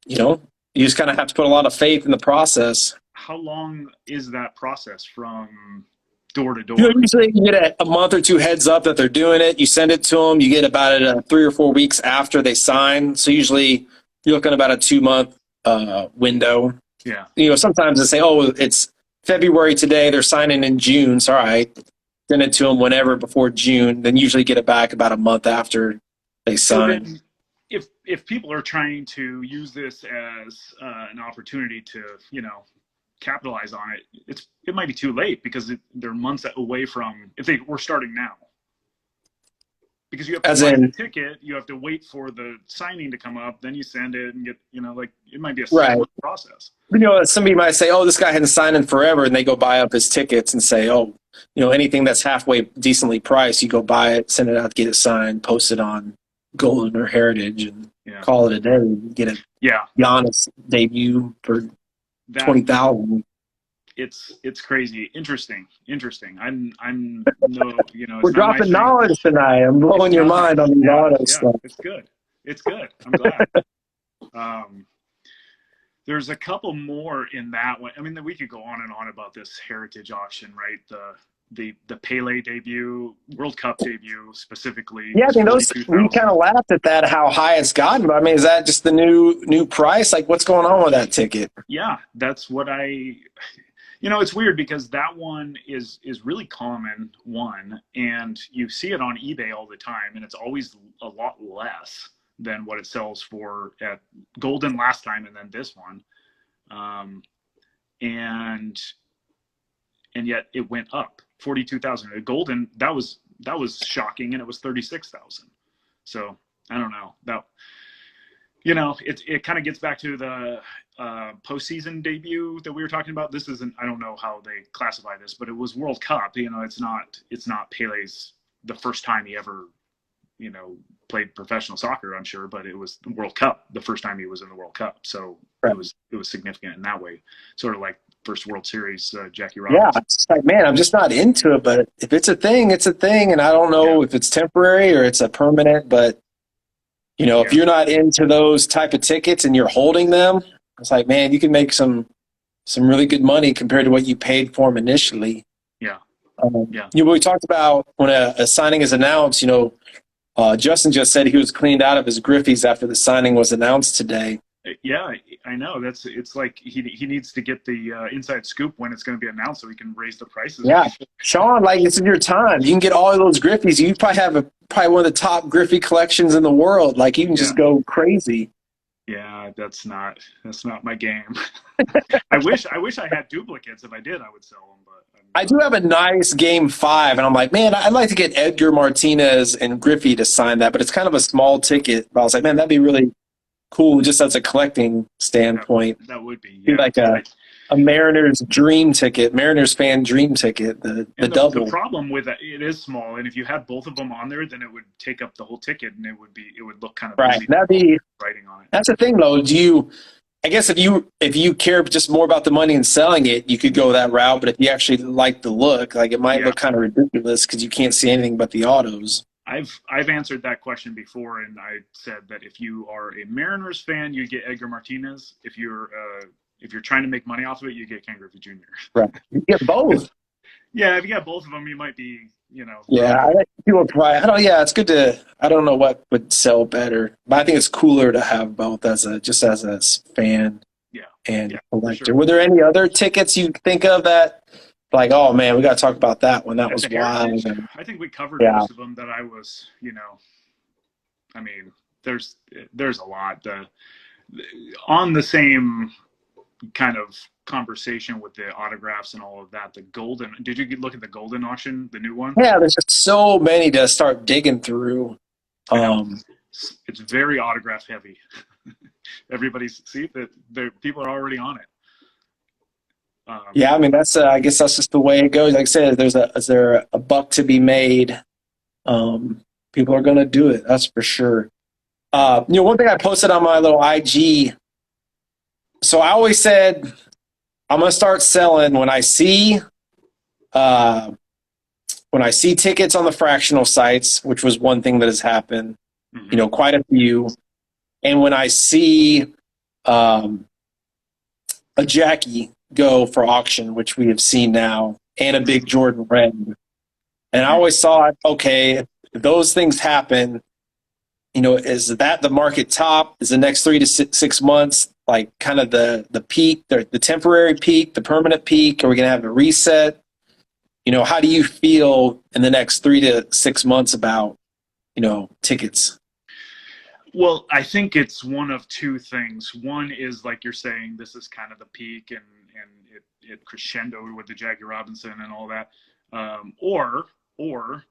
you just kind of have to put a lot of faith in the process. How long is that process from door to door? Usually you get a month or 2 heads up that they're doing it. You send it to them. You get about it 3 or 4 weeks after they sign. So usually you're looking about a 2-month window. Yeah. Sometimes they say, oh, it's February today. They're signing in June. So, all right. send it to them whenever before June, then usually get it back about a month after they sign. So if people are trying to use this as an opportunity to, capitalize on it, it might be too late because they're months away from if they were starting now. Because you have to buy the ticket, you have to wait for the signing to come up, then you send it and get, it might be a slow process. Somebody might say, "Oh, this guy hadn't signed in forever," and they go buy up his tickets and say, "Oh, anything that's halfway decently priced, you go buy it, send it out, get it signed, post it on Golden or Heritage, and call it a day. Get a Giannis debut for $20,000." It's crazy. Interesting. I'm no, We're dropping knowledge tonight. I'm blowing your mind on the auto stuff. It's good. I'm glad. There's a couple more in that one. I mean, we could go on and on about this Heritage auction, right? The Pele debut, World Cup debut specifically. Yeah, I mean, we kind of laughed at that, how high it's gotten. But I mean, is that just the new price? Like, what's going on with that ticket? Yeah, that's what it's weird because that one is really common, and you see it on eBay all the time, and it's always a lot less than what it sells for at Golden last time and then this one. And yet it went up 42,000. At Golden, that was shocking, and it was 36,000. So I don't know. It kind of gets back to the postseason debut that we were talking about. This isn't, I don't know how they classify this, but it was World Cup. It's not Pele's the first time he ever, played professional soccer, I'm sure, but it was the World Cup, the first time he was in the World Cup. So it was significant in that way, sort of like first World Series, Jackie Robinson. Yeah, it's like, man, I'm just not into it, but if it's a thing, it's a thing. And I don't know if it's temporary or it's a permanent, but if you're not into those type of tickets and you're holding them, it's like, man, you can make some really good money compared to what you paid for them initially. Yeah. We talked about when a signing is announced, Justin just said he was cleaned out of his Griffeys after the signing was announced today. Yeah, I know. It's like he needs to get the inside scoop when it's going to be announced so he can raise the prices. Yeah. Sean, like, it's in your time. You can get all of those Griffeys. You probably have probably one of the top Griffey collections in the world. Like, you can just go crazy. Yeah, that's not my game. I wish I had duplicates. If I did, I would sell them. But I do have a nice Game 5, and I'm like, man, I'd like to get Edgar Martinez and Griffey to sign that, but it's kind of a small ticket. But I was like, man, that'd be really cool just as a collecting standpoint. That would be. Yeah. Like a Mariners dream ticket, Mariners fan dream ticket, the double. The problem with it is small, and if you had both of them on there, then it would take up the whole ticket, and it would look kind of right. That'd be writing on it. That's the thing, though. I guess if you care just more about the money and selling it, you could go that route. But if you actually like the look, like, it might look kind of ridiculous because you can't see anything but the autos. I've answered that question before, and I said that if you are a Mariners fan, you get Edgar Martinez. If you're trying to make money off of it, you get Ken Griffey Jr. Right, you get both. Yeah, if you got both of them, you might be, Yeah, I think people probably. It's good to. I don't know what would sell better, but I think it's cooler to have both as a fan. And collector. Sure. Were there any other tickets you think of that? Like, oh man, we got to talk about that one. That was wild. I think we covered most of them that I was, I mean, there's a lot. On the same kind of conversation with the autographs and all of that, the Golden. Did you look at the Golden auction, the new one? Yeah, there's just so many to start digging through. It's very autograph heavy. Everybody's people are already on it. I mean, that's I guess that's just the way it goes. Like I said, is there a buck to be made? People are going to do it. That's for sure. One thing I posted on my little IG. So I always said I'm going to start selling when I see tickets on the fractional sites, which was one thing that has happened. Mm-hmm. Quite a few, and when I see a Jackie go for auction, which we have seen now, and a big Jordan Red. And I always thought, okay, if those things happen, is that the market top? Is the next 3 to 6 months like kind of the peak, the temporary peak, the permanent peak? Are we going to have a reset? how do you feel in the next 3 to 6 months about, tickets? Well, I think it's one of two things. One is, like you're saying, this is kind of the peak, and it crescendoed with the Jackie Robinson and all that. Or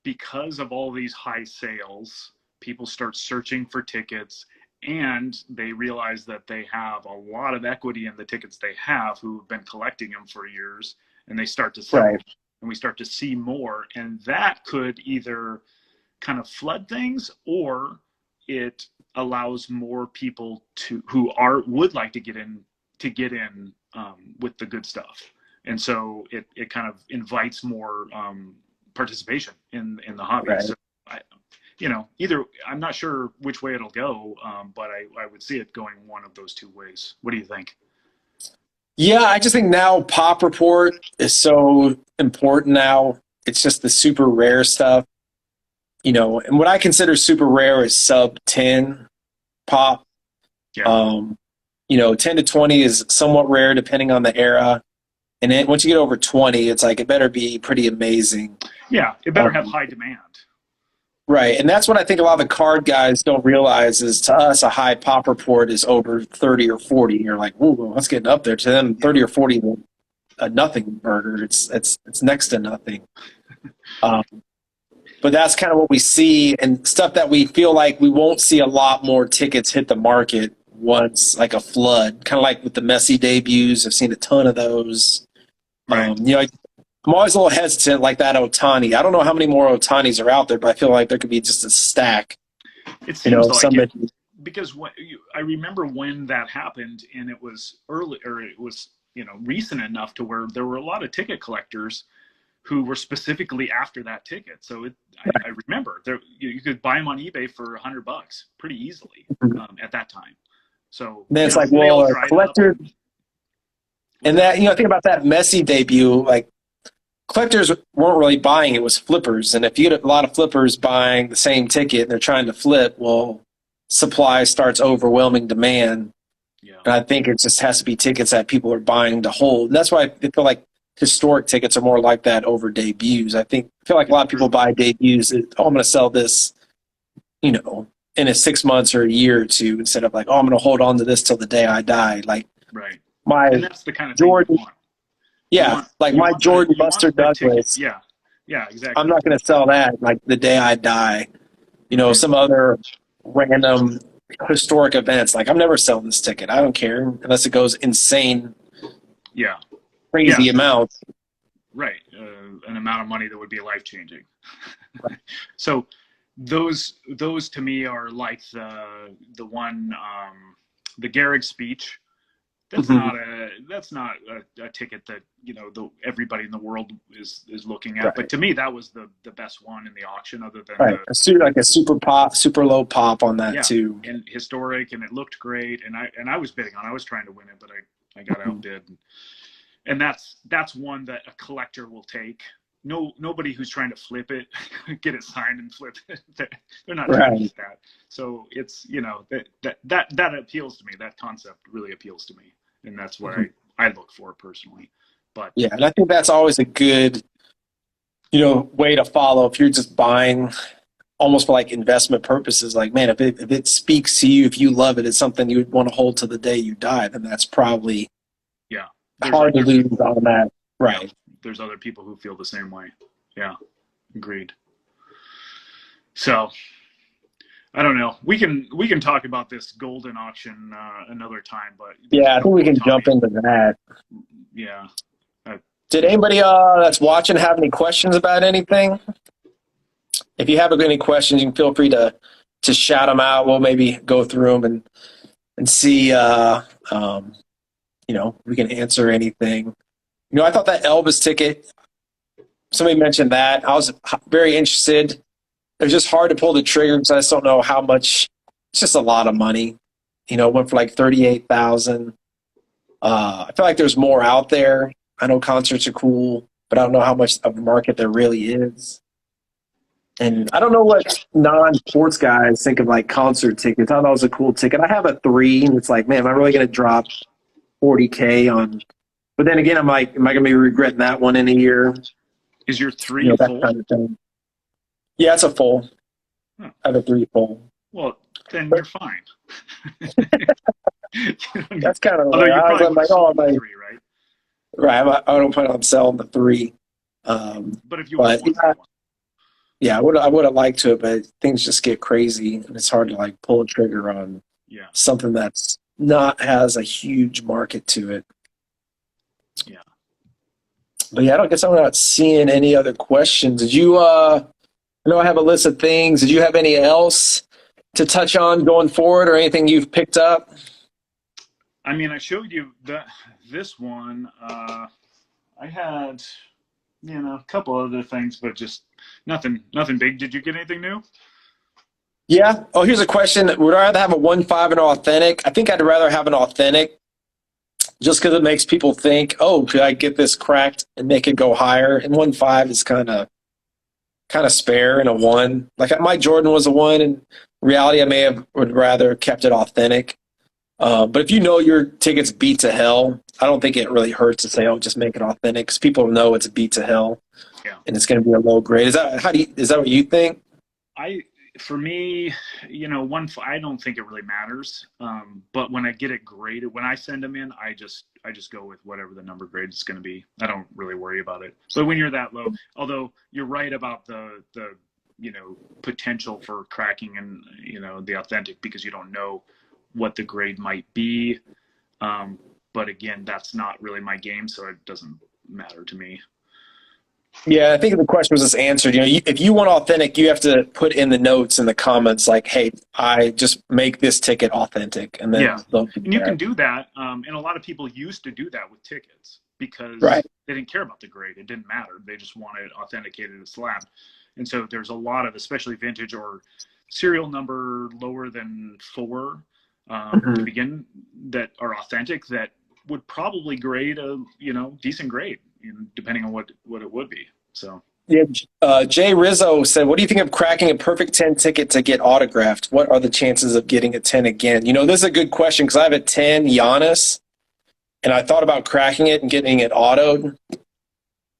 because of all these high sales, people start searching for tickets, and they realize that they have a lot of equity in the tickets they have, who've been collecting them for years, and they start to sell, Right. and we start to see more. And that could either kind of flood things, or it allows more people who would like to get in with the good stuff. And so it kind of invites more participation in the hobby. Right. So either, I'm not sure which way it'll go, but I would see it going one of those two ways. What do you think? Yeah, I just think now Pop Report is so important now. It's just the super rare stuff. And what I consider super rare is sub 10 pop. Yeah. 10 to 20 is somewhat rare depending on the era. And then once you get over 20, it's like it better be pretty amazing. Yeah, it better have high demand. Right. And that's what I think a lot of the card guys don't realize is, to us, a high Pop Report is over 30 or 40. You're like, ooh, let's get up there. To them, 30 or 40 is a nothing burger. It's next to nothing. But that's kind of what we see, and stuff that we feel like we won't see a lot more tickets hit the market once, like a flood, kind of like with the Messi debuts. I've seen a ton of those. Right. I'm always a little hesitant like that Otani. I don't know how many more Otanis are out there, but I feel like there could be just a stack. It seems like it, because I remember when that happened, and it was early, or it was recent enough to where there were a lot of ticket collectors who were specifically after that ticket. So I remember you could buy them on eBay for $100 pretty easily at that time. So then it's like, well, a collector, and that think about that Messi debut. Like, collectors weren't really buying; it was flippers. And if you get a lot of flippers buying the same ticket and they're trying to flip, well, supply starts overwhelming demand. Yeah. And I think it just has to be tickets that people are buying to hold. And that's why I feel like historic tickets are more like that over debuts. I feel like a lot of people buy debuts. I'm going to sell this, in a 6 months or a year or two, instead of like, I'm going to hold on to this till the day I die. Like, right. And that's the kind of Jordan. Thing you want. Yeah, my Jordan Buster Douglas. Yeah, exactly. I'm not going to sell that like the day I die. Some other random historic events. Like, I'm never selling this ticket. I don't care unless it goes insane. Yeah. Crazy amount. Right. An amount of money that would be life-changing. Right. So those to me are like the one, the Gehrig speech. That's not a ticket that everybody in the world is looking at. Right. But to me, that was the best one in the auction, other than a super low pop on that too, and historic, and it looked great. And I was bidding on. I was trying to win it, but I got outbid. And that's one that a collector will take. Nobody who's trying to flip it, get it signed and flip it, they're not trying to get that. So it's that appeals to me. That concept really appeals to me, and that's what I look for personally. But yeah, and I think that's always a good way to follow if you're just buying almost for like investment purposes. Like, man, if it speaks to you, if you love it, it's something you would want to hold to the day you die, then that's probably hard to lose on that. Right. Yeah, there's other people who feel the same way. Yeah, agreed. So I don't know. We can talk about this golden auction another time, but yeah, I think we can jump into that. Yeah. Did anybody that's watching have any questions about anything? If you have any questions, you can feel free to shout them out. We'll maybe go through them and see. We can answer anything. I thought that Elvis ticket, somebody mentioned that. I was very interested. It was just hard to pull the trigger because I just don't know how much. It's just a lot of money. It went for like $38,000. I feel like there's more out there. I know concerts are cool, but I don't know how much of a market there really is. And I don't know what non-sports guys think of like concert tickets. I thought it was a cool ticket. I have a 3, and it's like, man, am I really going to drop $40K on But then again, I'm like, am I going to be regretting that one in a year? Is your 3 that full? kind of thing. Yeah, it's a full. Huh. I have a 3 full. Well, then you're fine. That's kind of although you probably would have sold the 3, right? Right. I don't plan on selling the 3. But if you want one. Yeah, I would have liked to, but things just get crazy, and it's hard to like pull a trigger on something that's not has a huge market to it. Yeah. But yeah, I guess I'm not seeing any other questions. Did you? I know I have a list of things. Did you have any else to touch on going forward, or anything you've picked up? I mean, I showed you this one. I had, a couple other things, but just nothing big. Did you get anything new? Yeah. Oh, here's a question. Would I rather have a 1.5 and an authentic? I think I'd rather have an authentic just because it makes people think, oh, could I get this cracked and make it go higher? And 1.5 is kind of spare in a 1. Like my Jordan was a 1. In reality, would rather kept it authentic. But if you know your ticket's beat to hell, I don't think it really hurts to say, oh, just make it authentic, because people know it's beat to hell, and it's going to be a low grade. Is that what you think? For me, I don't think it really matters. But when I get it graded, when I send them in, I just go with whatever the number grade is going to be. I don't really worry about it. But when you're that low, although you're right about the potential for cracking and the authentic, because you don't know what the grade might be. But again, that's not really my game, so it doesn't matter to me. Yeah, I think the question was just answered. If you want authentic, you have to put in the notes in the comments like, hey, I just make this ticket authentic. And then and you can do that. And a lot of people used to do that with tickets because they didn't care about the grade. It didn't matter. They just wanted authenticated and slabbed. And so there's a lot of, especially vintage or serial number lower than 4 to begin, that are authentic, that would probably grade a decent grade, depending on what it would be. So Jay Rizzo said, what do you think of cracking a perfect 10 ticket to get autographed? What are the chances of getting a 10 again? This is a good question, because I have a 10 Giannis, and I thought about cracking it and getting it autoed.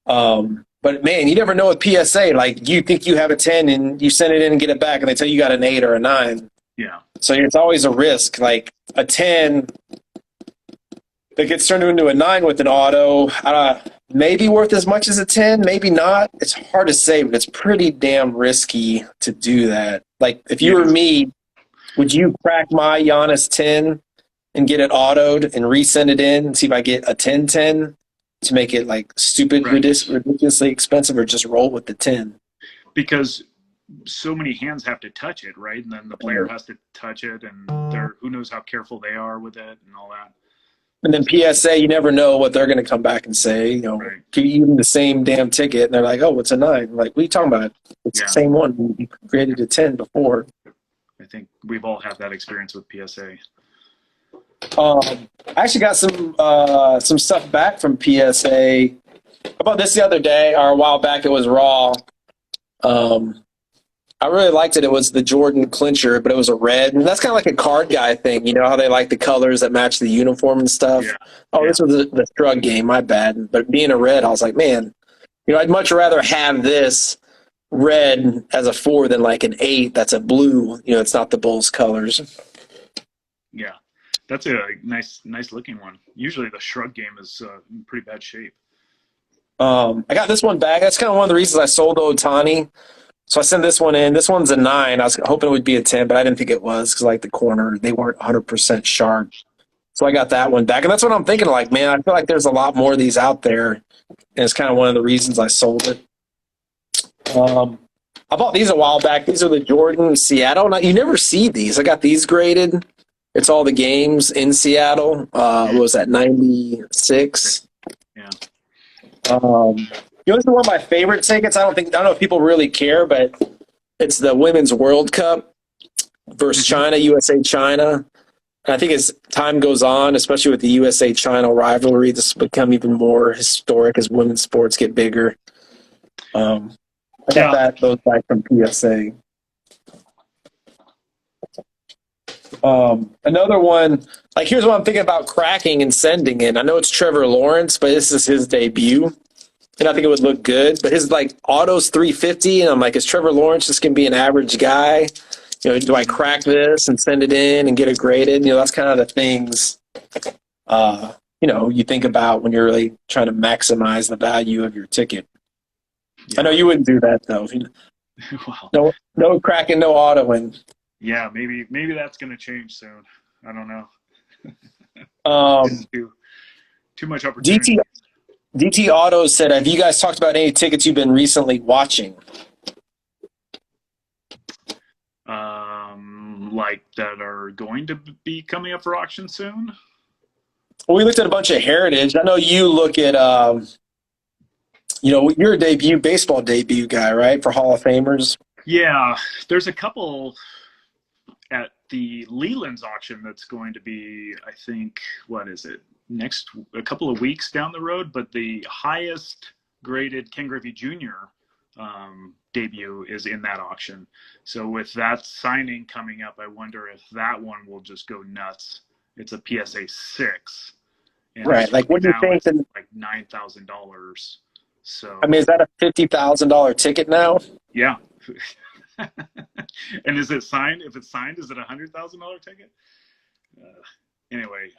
But man, you never know with PSA. Like, you think you have a 10 and you send it in and get it back, and they tell you got an 8 or a 9. Yeah. So it's always a risk. Like a 10 that gets turned into a 9 with an auto, maybe worth as much as a 10, maybe not. It's hard to say, but it's pretty damn risky to do that. Like, if you were me, would you crack my Giannis 10 and get it autoed and resend it in and see if I get a 10-10 to make it like stupid, ridiculously expensive, or just roll with the 10? Because so many hands have to touch it, right? And then the player has to touch it, and who knows how careful they are with it and all that. And then PSA, you never know what they're going to come back and say. Even the same damn ticket, and they're like, "Oh, it's a 9." Like, what are you talking about? It's the same one. We created a 10 before. I think we've all had that experience with PSA. I actually got some stuff back from PSA. About this the other day, or a while back. It was raw. I really liked it. It was the Jordan clincher, but it was a red. And that's kind of like a card guy thing. You know how they like the colors that match the uniform and stuff? Yeah. This was the Strug game. My bad. But being a red, I was like, man, I'd much rather have this red as a 4 than like an 8 that's a blue. It's not the Bulls colors. Yeah. That's a nice looking one. Usually the Shrug game is in pretty bad shape. I got this one back. That's kind of one of the reasons I sold the Otani. So I sent this one in. This one's a 9. I was hoping it would be a 10, but I didn't think it was, because like the corner, they weren't 100% sharp. So I got that one back. And that's what I'm thinking, like, man, I feel like there's a lot more of these out there. And it's kind of one of the reasons I sold it. I bought these a while back. These are the Jordan Seattle. Now, you never see these. I got these graded. It's all the games in Seattle. What was that, 96? Yeah. This is one of my favorite tickets. I don't know if people really care, but it's the Women's World Cup versus China, USA China. And I think as time goes on, especially with the USA China rivalry, this will become even more historic as women's sports get bigger. I got those back from PSA. Another one, like here's what I'm thinking about cracking and sending in. I know it's Trevor Lawrence, but this is his debut. And I think it would look good. But his like auto's 350, and I'm like, is Trevor Lawrence just gonna be an average guy? You know, do I crack this and send it in and get it graded? You know, that's kind of the things you know, you think about when you're really trying to maximize the value of your ticket. Yeah. I know you wouldn't do that though. Well, no cracking, no autoing. Yeah, maybe that's gonna change soon. I don't know. Too much opportunity. DT Auto said, have you guys talked about any tickets you've been recently watching? Like that are going to be coming up for auction soon? Well, we looked at a bunch of Heritage. I know you look at, you know, you're a baseball debut guy, right, for Hall of Famers? Yeah, there's a couple at the Leland's auction that's going to be, I think, what is it, a couple of weeks down the road, but the highest graded Ken Griffey Jr. Debut is in that auction. So with that signing coming up, I wonder if that one will just go nuts. It's a PSA 6. Right. Like, what do you think? Like $9,000. So I mean, is that a $50,000 ticket now? Yeah. And is it signed? If it's signed, is it a $100,000 ticket? Anyway,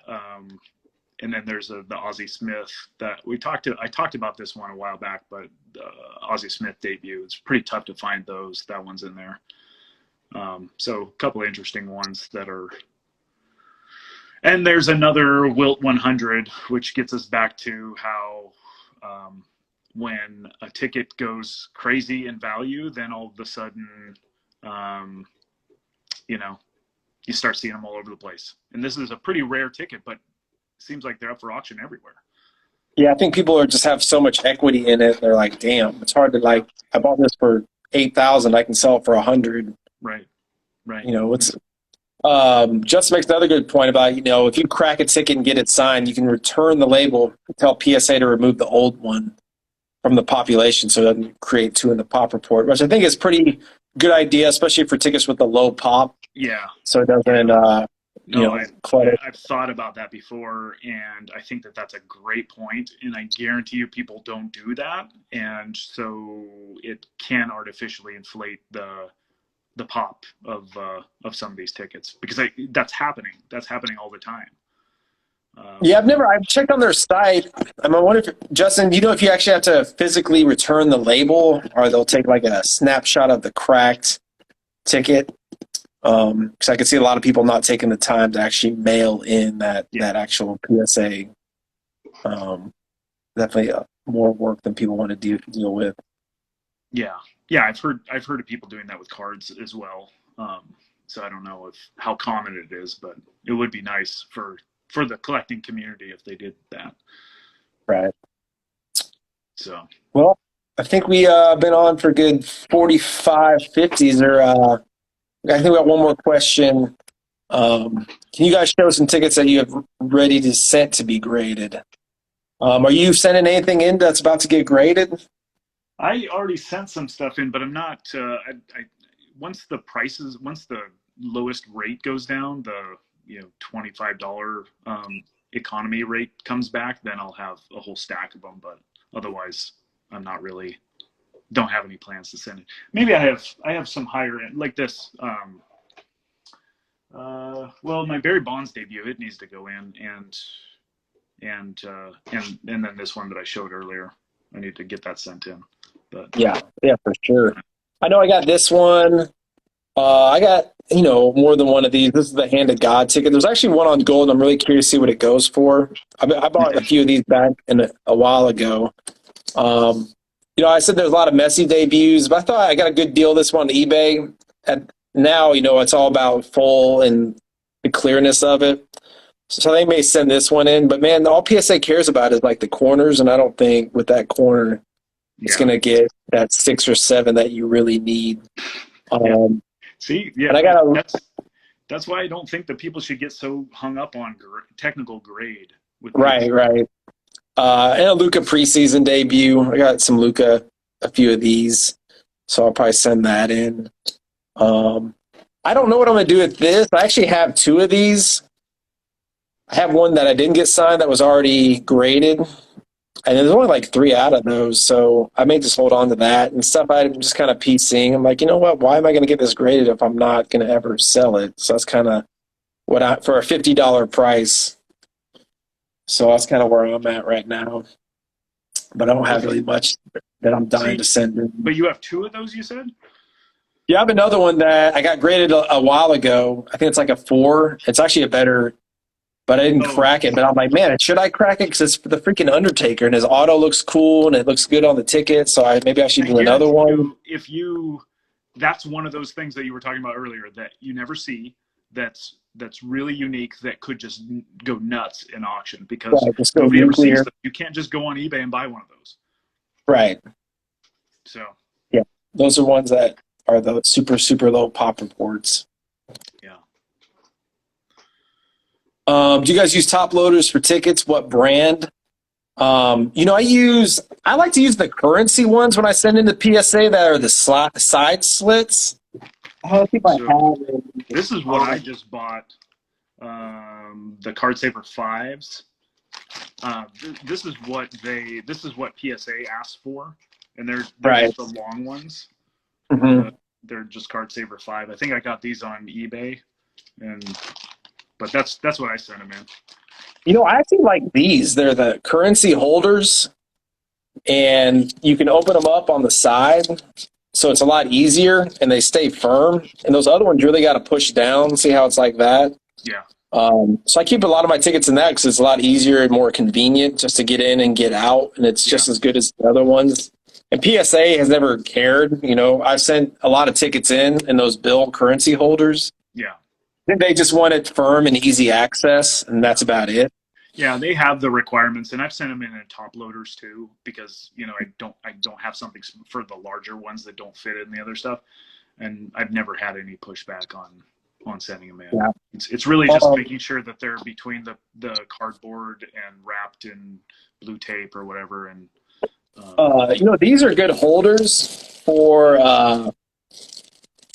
and then there's the Ozzie Smith that I talked about this one a while back, but Ozzie Smith debut, it's pretty tough to find those. That one's in there. So a couple of interesting ones that are. And there's another Wilt 100, which gets us back to how when a ticket goes crazy in value, then all of a sudden, you know, you start seeing them all over the place. And this is a pretty rare ticket, but it seems like they're up for auction everywhere. Yeah, I think people just have so much equity in it. They're like, damn, it's hard to like, I bought this for $8,000. I can sell it for $100. Right. You know, Justin makes another good point about, you know, if you crack a ticket and get it signed, you can return the label, tell PSA to remove the old one from the population so it doesn't create two in the pop report, which I think is pretty good idea, especially for tickets with the low pop. Yeah. So it doesn't, I've thought about that before, and I think that that's a great point, and I guarantee you people don't do that, and so it can artificially inflate the pop of some of these tickets, because that's happening all the time. I've checked on their site. I wonder if, Justin, you know, if you actually have to physically return the label, or they'll take like a snapshot of the cracked ticket. Because I could see a lot of people not taking the time to actually mail in that actual PSA. Definitely more work than people want to deal with. Yeah, I've heard of people doing that with cards as well. So I don't know how common it is, but it would be nice for the collecting community if they did that. Right. So. Well, I think we been on for good 45, 50s. I think we got one more question. Can you guys show some tickets that you have ready to send to be graded? Are you sending anything in that's about to get graded? I already sent some stuff in, but I'm not. Once the lowest rate goes down, the $25 economy rate comes back, then I'll have a whole stack of them. But otherwise, I'm not really. Don't have any plans to send it. Maybe I have some higher end like this. Well, my Barry Bonds debut, it needs to go in, and then this one that I showed earlier, I need to get that sent in. But yeah, for sure. I know I got this one. I got more than one of these. This is the Hand of God ticket. There's actually one on gold. I'm really curious to see what it goes for. I bought a few of these back a while ago. I said there's a lot of messy debuts, but I thought I got a good deal this one on eBay. And now, it's all about full and the clearness of it. So they may send this one in. But, man, all PSA cares about is, like, the corners, and I don't think with that corner it's going to get that 6 or 7 that you really need. See, yeah, and that's why I don't think that people should get so hung up on technical grade. Right. And a Luca preseason debut. I got some Luca, a few of these, so I'll probably send that in. I don't know what I'm going to do with this. I actually have two of these. I have one that I didn't get signed that was already graded, and there's only like three out of those, so I may just hold on to that and stuff. I'm just kind of piecing. I'm like, you know what? Why am I going to get this graded if I'm not going to ever sell it? So that's kind of for a $50 price. So that's kind of where I'm at right now. But I don't have really much that I'm dying to send in. But you have two of those, you said? Yeah, I have another one that I got graded a while ago. I think it's like a 4. It's actually a better, but I didn't crack it. But I'm like, man, should I crack it? Because it's the freaking Undertaker, and his auto looks cool, and it looks good on the ticket. So maybe I should do another one. That's one of those things that you were talking about earlier that you never see. That's really unique. That could just go nuts in auction because nobody ever sees them. You can't just go on eBay and buy one of those. Right. So. Yeah, those are ones that are the super, super low pop reports. Yeah. Do you guys use top loaders for tickets? What brand? I like to use the currency ones when I send in the PSA that are the side slits. This is what I just bought. The Card Saver 5s. This is what PSA asked for, and they're just the long ones. Mm-hmm. They're just Card Saver 5. I think I got these on eBay, but that's what I sent them in. I actually like these. They're the currency holders, and you can open them up on the side, so it's a lot easier, and they stay firm. And those other ones, you really got to push down. See how it's like that? Yeah. So I keep a lot of my tickets in that because it's a lot easier and more convenient just to get in and get out, and it's just as good as the other ones. And PSA has never cared. I've sent a lot of tickets in those bill currency holders. Yeah. I think they just want it firm and easy access, and that's about it. Yeah, they have the requirements, and I've sent them in top loaders too because I don't have something for the larger ones that don't fit in the other stuff, and I've never had any pushback on sending them in. Yeah. It's really just making sure that they're between the cardboard and wrapped in blue tape or whatever. And these are good holders for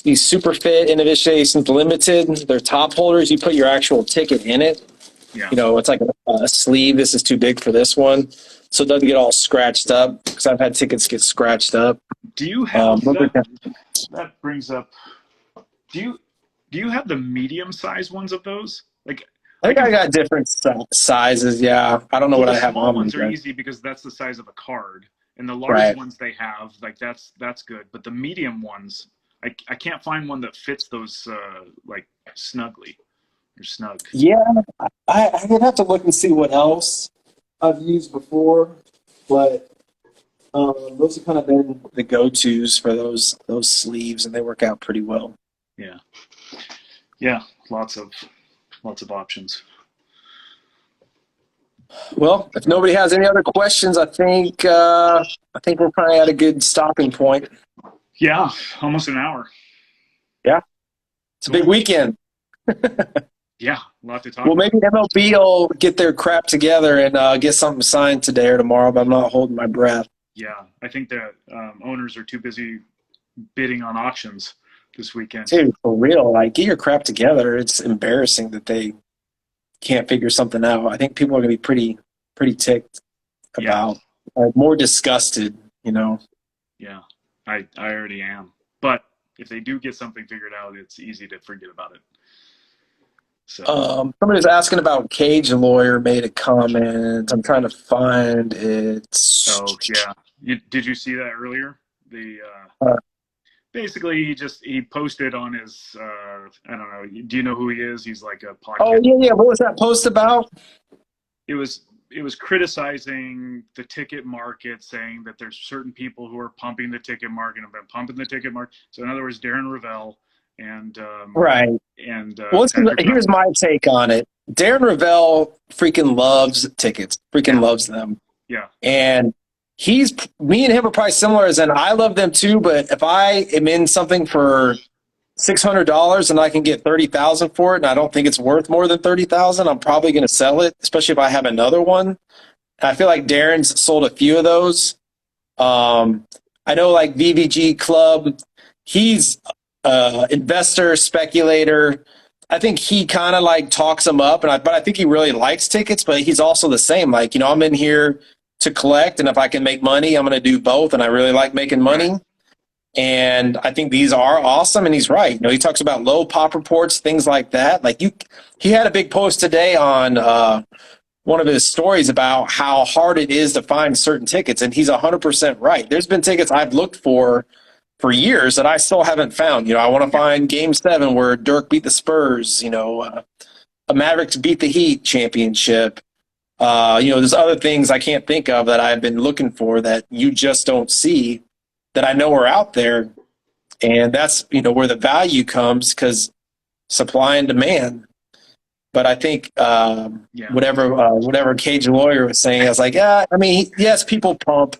these Super Fit Innovations Limited. They're top holders. You put your actual ticket in it. Yeah. It's like a sleeve. This is too big for this one, so it doesn't get all scratched up. Because I've had tickets get scratched up. Do you have that brings up? Do you have the medium size ones of those? I think I got different sizes. Yeah, I don't know what I have. The small ones are easy because that's the size of a card, and the large ones they have that's good. But the medium ones, I can't find one that fits those snugly. Or snug. Yeah, I would have to look and see what else I've used before, but those have kind of been the go-tos for those sleeves, and they work out pretty well. Yeah, lots of options. Well, if nobody has any other questions, I think we're probably at a good stopping point. Yeah, almost an hour. Yeah, it's a big weekend. Yeah, a lot to talk about. Well, maybe MLB will get their crap together and get something signed today or tomorrow, but I'm not holding my breath. Yeah, I think that owners are too busy bidding on auctions this weekend. Dude, for real, get your crap together. It's embarrassing that they can't figure something out. I think people are going to be pretty ticked about, more disgusted, Yeah, I already am. But if they do get something figured out, it's easy to forget about it. So. Somebody's asking about Cage Lawyer made a comment. I'm trying to find it. Oh, yeah. Did you see that earlier? Basically, he posted on his, I don't know, do you know who he is? He's like a podcast. Oh, yeah. What was that post about? It was criticizing the ticket market, saying that there's certain people who are pumping the ticket market and have been pumping the ticket market. So in other words, Darren Ravel and right. And here's my take on it. Darren Ravel freaking loves tickets. Loves them. Yeah. And me and him are probably similar, as in I love them too, but if I am in something for $600 and I can get $30,000 for it, and I don't think it's worth more than $30,000, I'm probably going to sell it, especially if I have another one. And I feel like Darren's sold a few of those. I know VVG Club, he's investor, speculator. I think he kind of like talks them up, but I think he really likes tickets. But he's also the same. Like, I'm in here to collect, and if I can make money, I'm going to do both. And I really like making money. And I think these are awesome. And he's right. He talks about low pop reports, things like that. Like he had a big post today on one of his stories about how hard it is to find certain tickets, and he's 100% right. There's been tickets I've looked for years that I still haven't found. I want to find Game 7 where Dirk beat the Spurs, a Mavericks beat the Heat championship. There's other things I can't think of that I've been looking for that you just don't see that I know are out there. And that's, where the value comes, because supply and demand. But I think whatever Cage Lawyer was saying, I was like, yes, people pump,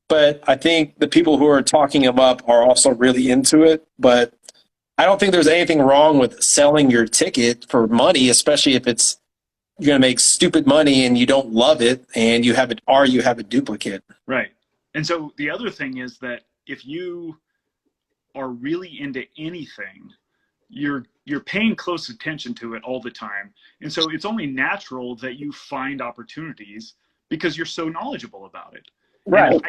but I think the people who are talking him up are also really into it. But I don't think there's anything wrong with selling your ticket for money, especially if you're going to make stupid money and you don't love it and you have a duplicate. Right. And so the other thing is that if you are really into anything, you're paying close attention to it all the time. And so it's only natural that you find opportunities because you're so knowledgeable about it. Right.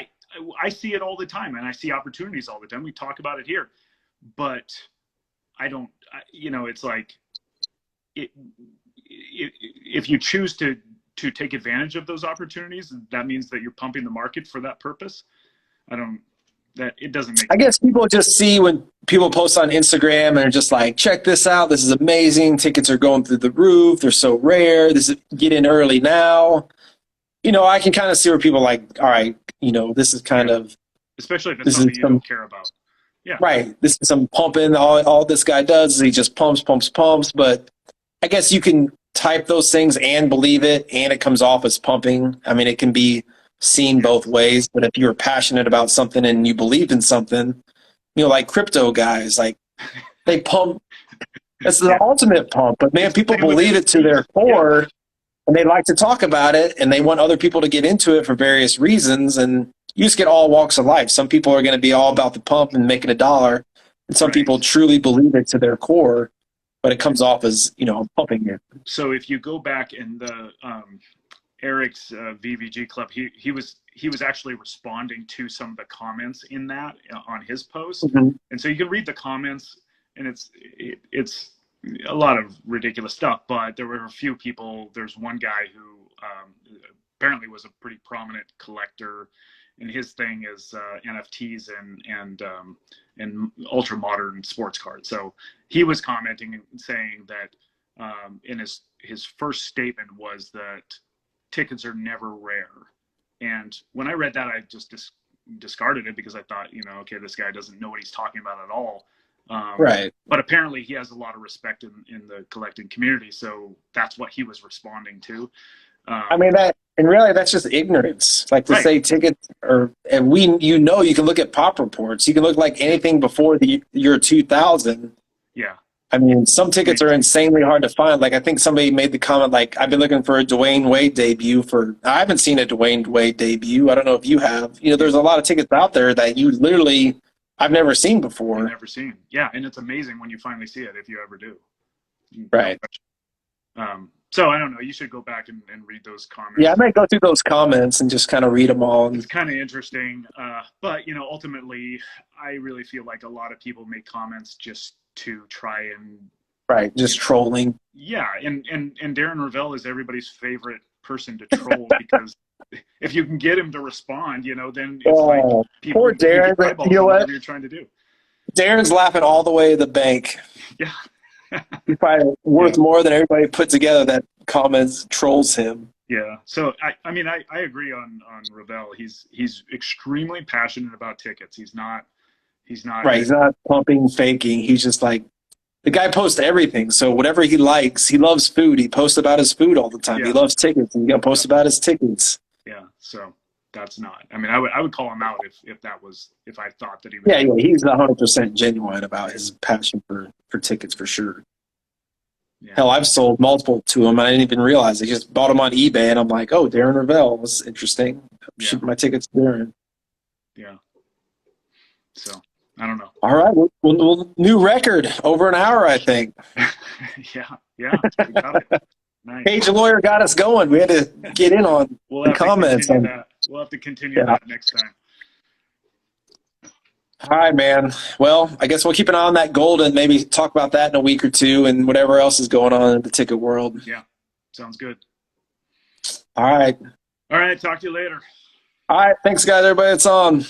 I see it all the time, and I see opportunities all the time. We talk about it here, but I don't, it's like if you choose to take advantage of those opportunities, that means that you're pumping the market for that purpose. It doesn't make I guess people just see when people post on Instagram and they're just like, check this out. This is amazing. Tickets are going through the roof. They're so rare. Get in early now. I can kind of see where people are like, all right, this is kind of. Especially if it's something you don't care about. Yeah. Right. This is some pumping. All this guy does is he just pumps. But I guess you can type those things and believe it, and it comes off as pumping. I mean, it can be seen both ways, but if you're passionate about something and you believe in something, like crypto guys, like they pump. That's the ultimate pump. But man, people believe it to their core, and they like to talk about it, and they want other people to get into it for various reasons. And you just get all walks of life. Some people are going to be all about the pump and making $1, and some people truly believe it to their core, but it comes off as pumping it. So if you go back in the Eric's VVG club, he was actually responding to some of the comments in that on his post, and so you can read the comments, and it's a lot of ridiculous stuff. But there were a few people. There's one guy who apparently was a pretty prominent collector, and his thing is NFTs and ultra modern sports cards. So he was commenting and saying that in his first statement was that tickets are never rare. And when I read that, I just discarded it because I thought, okay, this guy doesn't know what he's talking about at all. Right. But apparently he has a lot of respect in the collecting community. So that's what he was responding to. Really, that's just ignorance. Like to say tickets you can look at pop reports. You can look like anything before the year 2000. Yeah. Some tickets are insanely hard to find. Like, I think somebody made the comment, like, I've been looking for a Dwayne Wade debut I haven't seen a Dwayne Wade debut. I don't know if you have. There's a lot of tickets out there that you literally, I've never seen before. I've never seen. Yeah, and it's amazing when you finally see it, if you ever do. Right. So I don't know. You should go back and read those comments. Yeah, I might go through those comments and just kind of read them all. It's kind of interesting. But, ultimately, I really feel like a lot of people make comments just to try and just trolling. Yeah, and Darren Ravel is everybody's favorite person to troll because if you can get him to respond, then it's like people poor Darren. You know what you're trying to do. Darren's laughing all the way to the bank. Yeah, he's probably worth more than everybody put together that comments trolls him. Yeah, so I agree on Ravel. He's extremely passionate about tickets. He's not right. He's not pumping, faking. He's just like, the guy posts everything. So whatever he likes, he loves food. He posts about his food all the time. Yeah. He loves tickets. And he's going to post about his tickets. Yeah. So that's not, I would call him out if I thought that he was. Yeah. He's 100% genuine about his passion for tickets for sure. Yeah. Hell, I've sold multiple to him. I didn't even realize. I just bought them on eBay and I'm like, oh, Darren Ravel was interesting. I'm shipping my tickets to Darren. Yeah. So. I don't know. All right. Well, new record, over an hour, I think. Yeah, we got it. Nice. Page Lawyer got us going. We had to get in on the comments. We'll have to continue that next time. All right, man. Well, I guess we'll keep an eye on that gold and maybe talk about that in a week or two and whatever else is going on in the ticket world. Yeah, sounds good. All right. All right, talk to you later. All right. Thanks, guys. Everybody that's on.